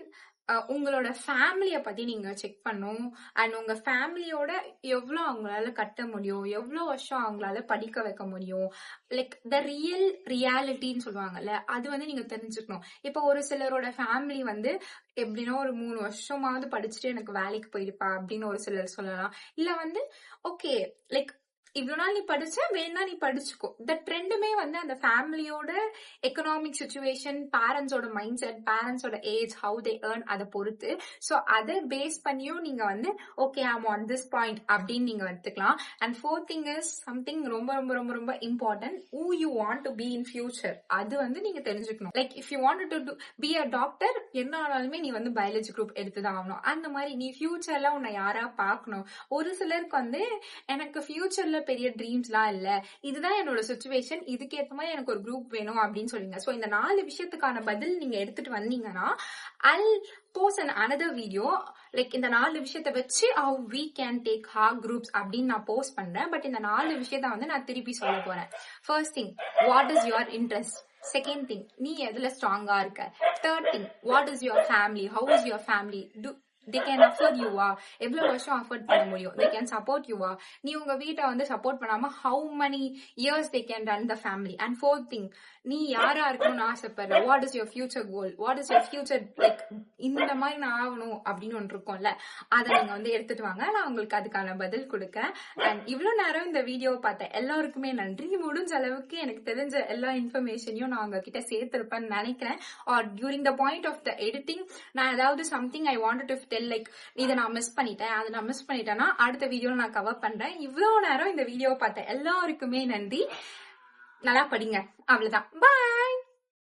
உங்களோட ஃபேமிலிய பத்தி நீங்க செக் பண்ணும். அண்ட் உங்க ஃபேமிலியோட எவ்வளவு அவங்களால கட்ட முடியும், எவ்வளவு வருஷம் அவங்களால படிக்க வைக்க முடியும், லைக் த ரியாலிட்டின்னு சொல்லுவாங்கல்ல, அது வந்து நீங்க தெரிஞ்சுக்கணும். இப்போ ஒரு சிலரோட ஃபேமிலி வந்து எப்படின்னா ஒரு 3 வருஷமாவது படிச்சுட்டு எனக்கு வேலைக்கு போயிருப்பா அப்படின்னு ஒரு சிலர் சொல்லலாம். இல்ல வந்து ஓகே லைக் இவ்வளவு நாள் நீ படிச்ச, வேணா நீ படிச்சுக்கோ. தட் ரெண்டுமே வந்து அந்த ஃபேமிலியோட எக்கனாமிக் சுச்சுவேஷன், பேரண்ட்ஸோட மைண்ட் செட், பேரண்ட்ஸோட ஏஜ், ஹவு தே ஏர்ன், அதை பொறுத்து. ஸோ அதை பேஸ் பண்ணியும் நீங்க வந்து okay I'm on this point அப்படின்னு நீங்க எடுத்துக்கலாம். And fourth thing is something ரொம்ப ரொம்ப ரொம்ப ரொம்ப important, who you want to be in future. அது வந்து நீங்க தெரிஞ்சுக்கணும். Like if you want to be a doctor, என்ன ஆனாலுமே நீ வந்து பயாலஜி குரூப் எடுத்துதான் ஆகணும். அந்த மாதிரி நீ ஃபியூச்சர்ல உன்னை யாரா பார்க்கணும். ஒரு சிலருக்கு வந்து எனக்கு ஃபியூச்சர்ல பெரிய ட்ரீம்ஸ்லாம் இல்ல, இதுதான் என்னோட சுச்சுவேஷன், இதுக்கு ஏற்ற மாதிரி எனக்கு ஒரு குரூப் வேணும் அப்படின்னு சொல்லுங்க. சோ இந்த 4 விஷயத்துக்கான பதில் நீங்க எடுத்துட்டு வந்தீங்கன்னா I'll post another video, like இந்த 4 விஷயத்தை வச்சு how we can take our groups அப்படின்னு நான் போஸ்ட் பண்றேன். பட் இந்த 4 விஷயத்த வந்து நான் திருப்பி சொல்ல போறேன். First thing, what is your interest? Second thing, நீ எதுல ஸ்ட்ராங்கா இருக்க? Third thing, what is your family? How is your family? they can afford you ஆ, எவ்வளவு வருஷம் அஃபோர்ட் பண்ண முடியும்? they can support you ஆ, நீ உங்க வீட்டை வந்து சப்போர்ட் பண்ணாம how many years they can run the family? and fourth thing, நீ யாரா இருக்கணும்னு ஆசைப்படுற? what is your future goal? what is your future like இந்த மாதிரி நான் ஆகணும் அப்படின்னு ஒன்று இருக்கும்ல, அதை நீங்க வந்து எடுத்துட்டு வாங்க, நான் உங்களுக்கு அதுக்கான பதில் கொடுக்கேன். அண்ட் இவ்வளவு நேரம் இந்த வீடியோ பார்த்த எல்லாருக்குமே நன்றி. முடிஞ்ச அளவுக்கு எனக்கு தெரிஞ்ச எல்லா இன்ஃபர்மேஷனையும் நான் உங்ககிட்ட சேர்த்திருப்பேன்னு நினைக்கிறேன். Or during the point of the editing நான் ஏதாவது something I wanted to tell, like இதை நான் மிஸ் பண்ணிட்டேன், அதை நான் மிஸ் பண்ணிட்டேன்னா அடுத்த வீடியோல நான் கவர் பண்றேன். இவ்வளவு நேரம் இந்த வீடியோ பார்த்த எல்லாருக்குமே நன்றி. நல்லா படிங்க. அவ்வளவுதான். பாய்.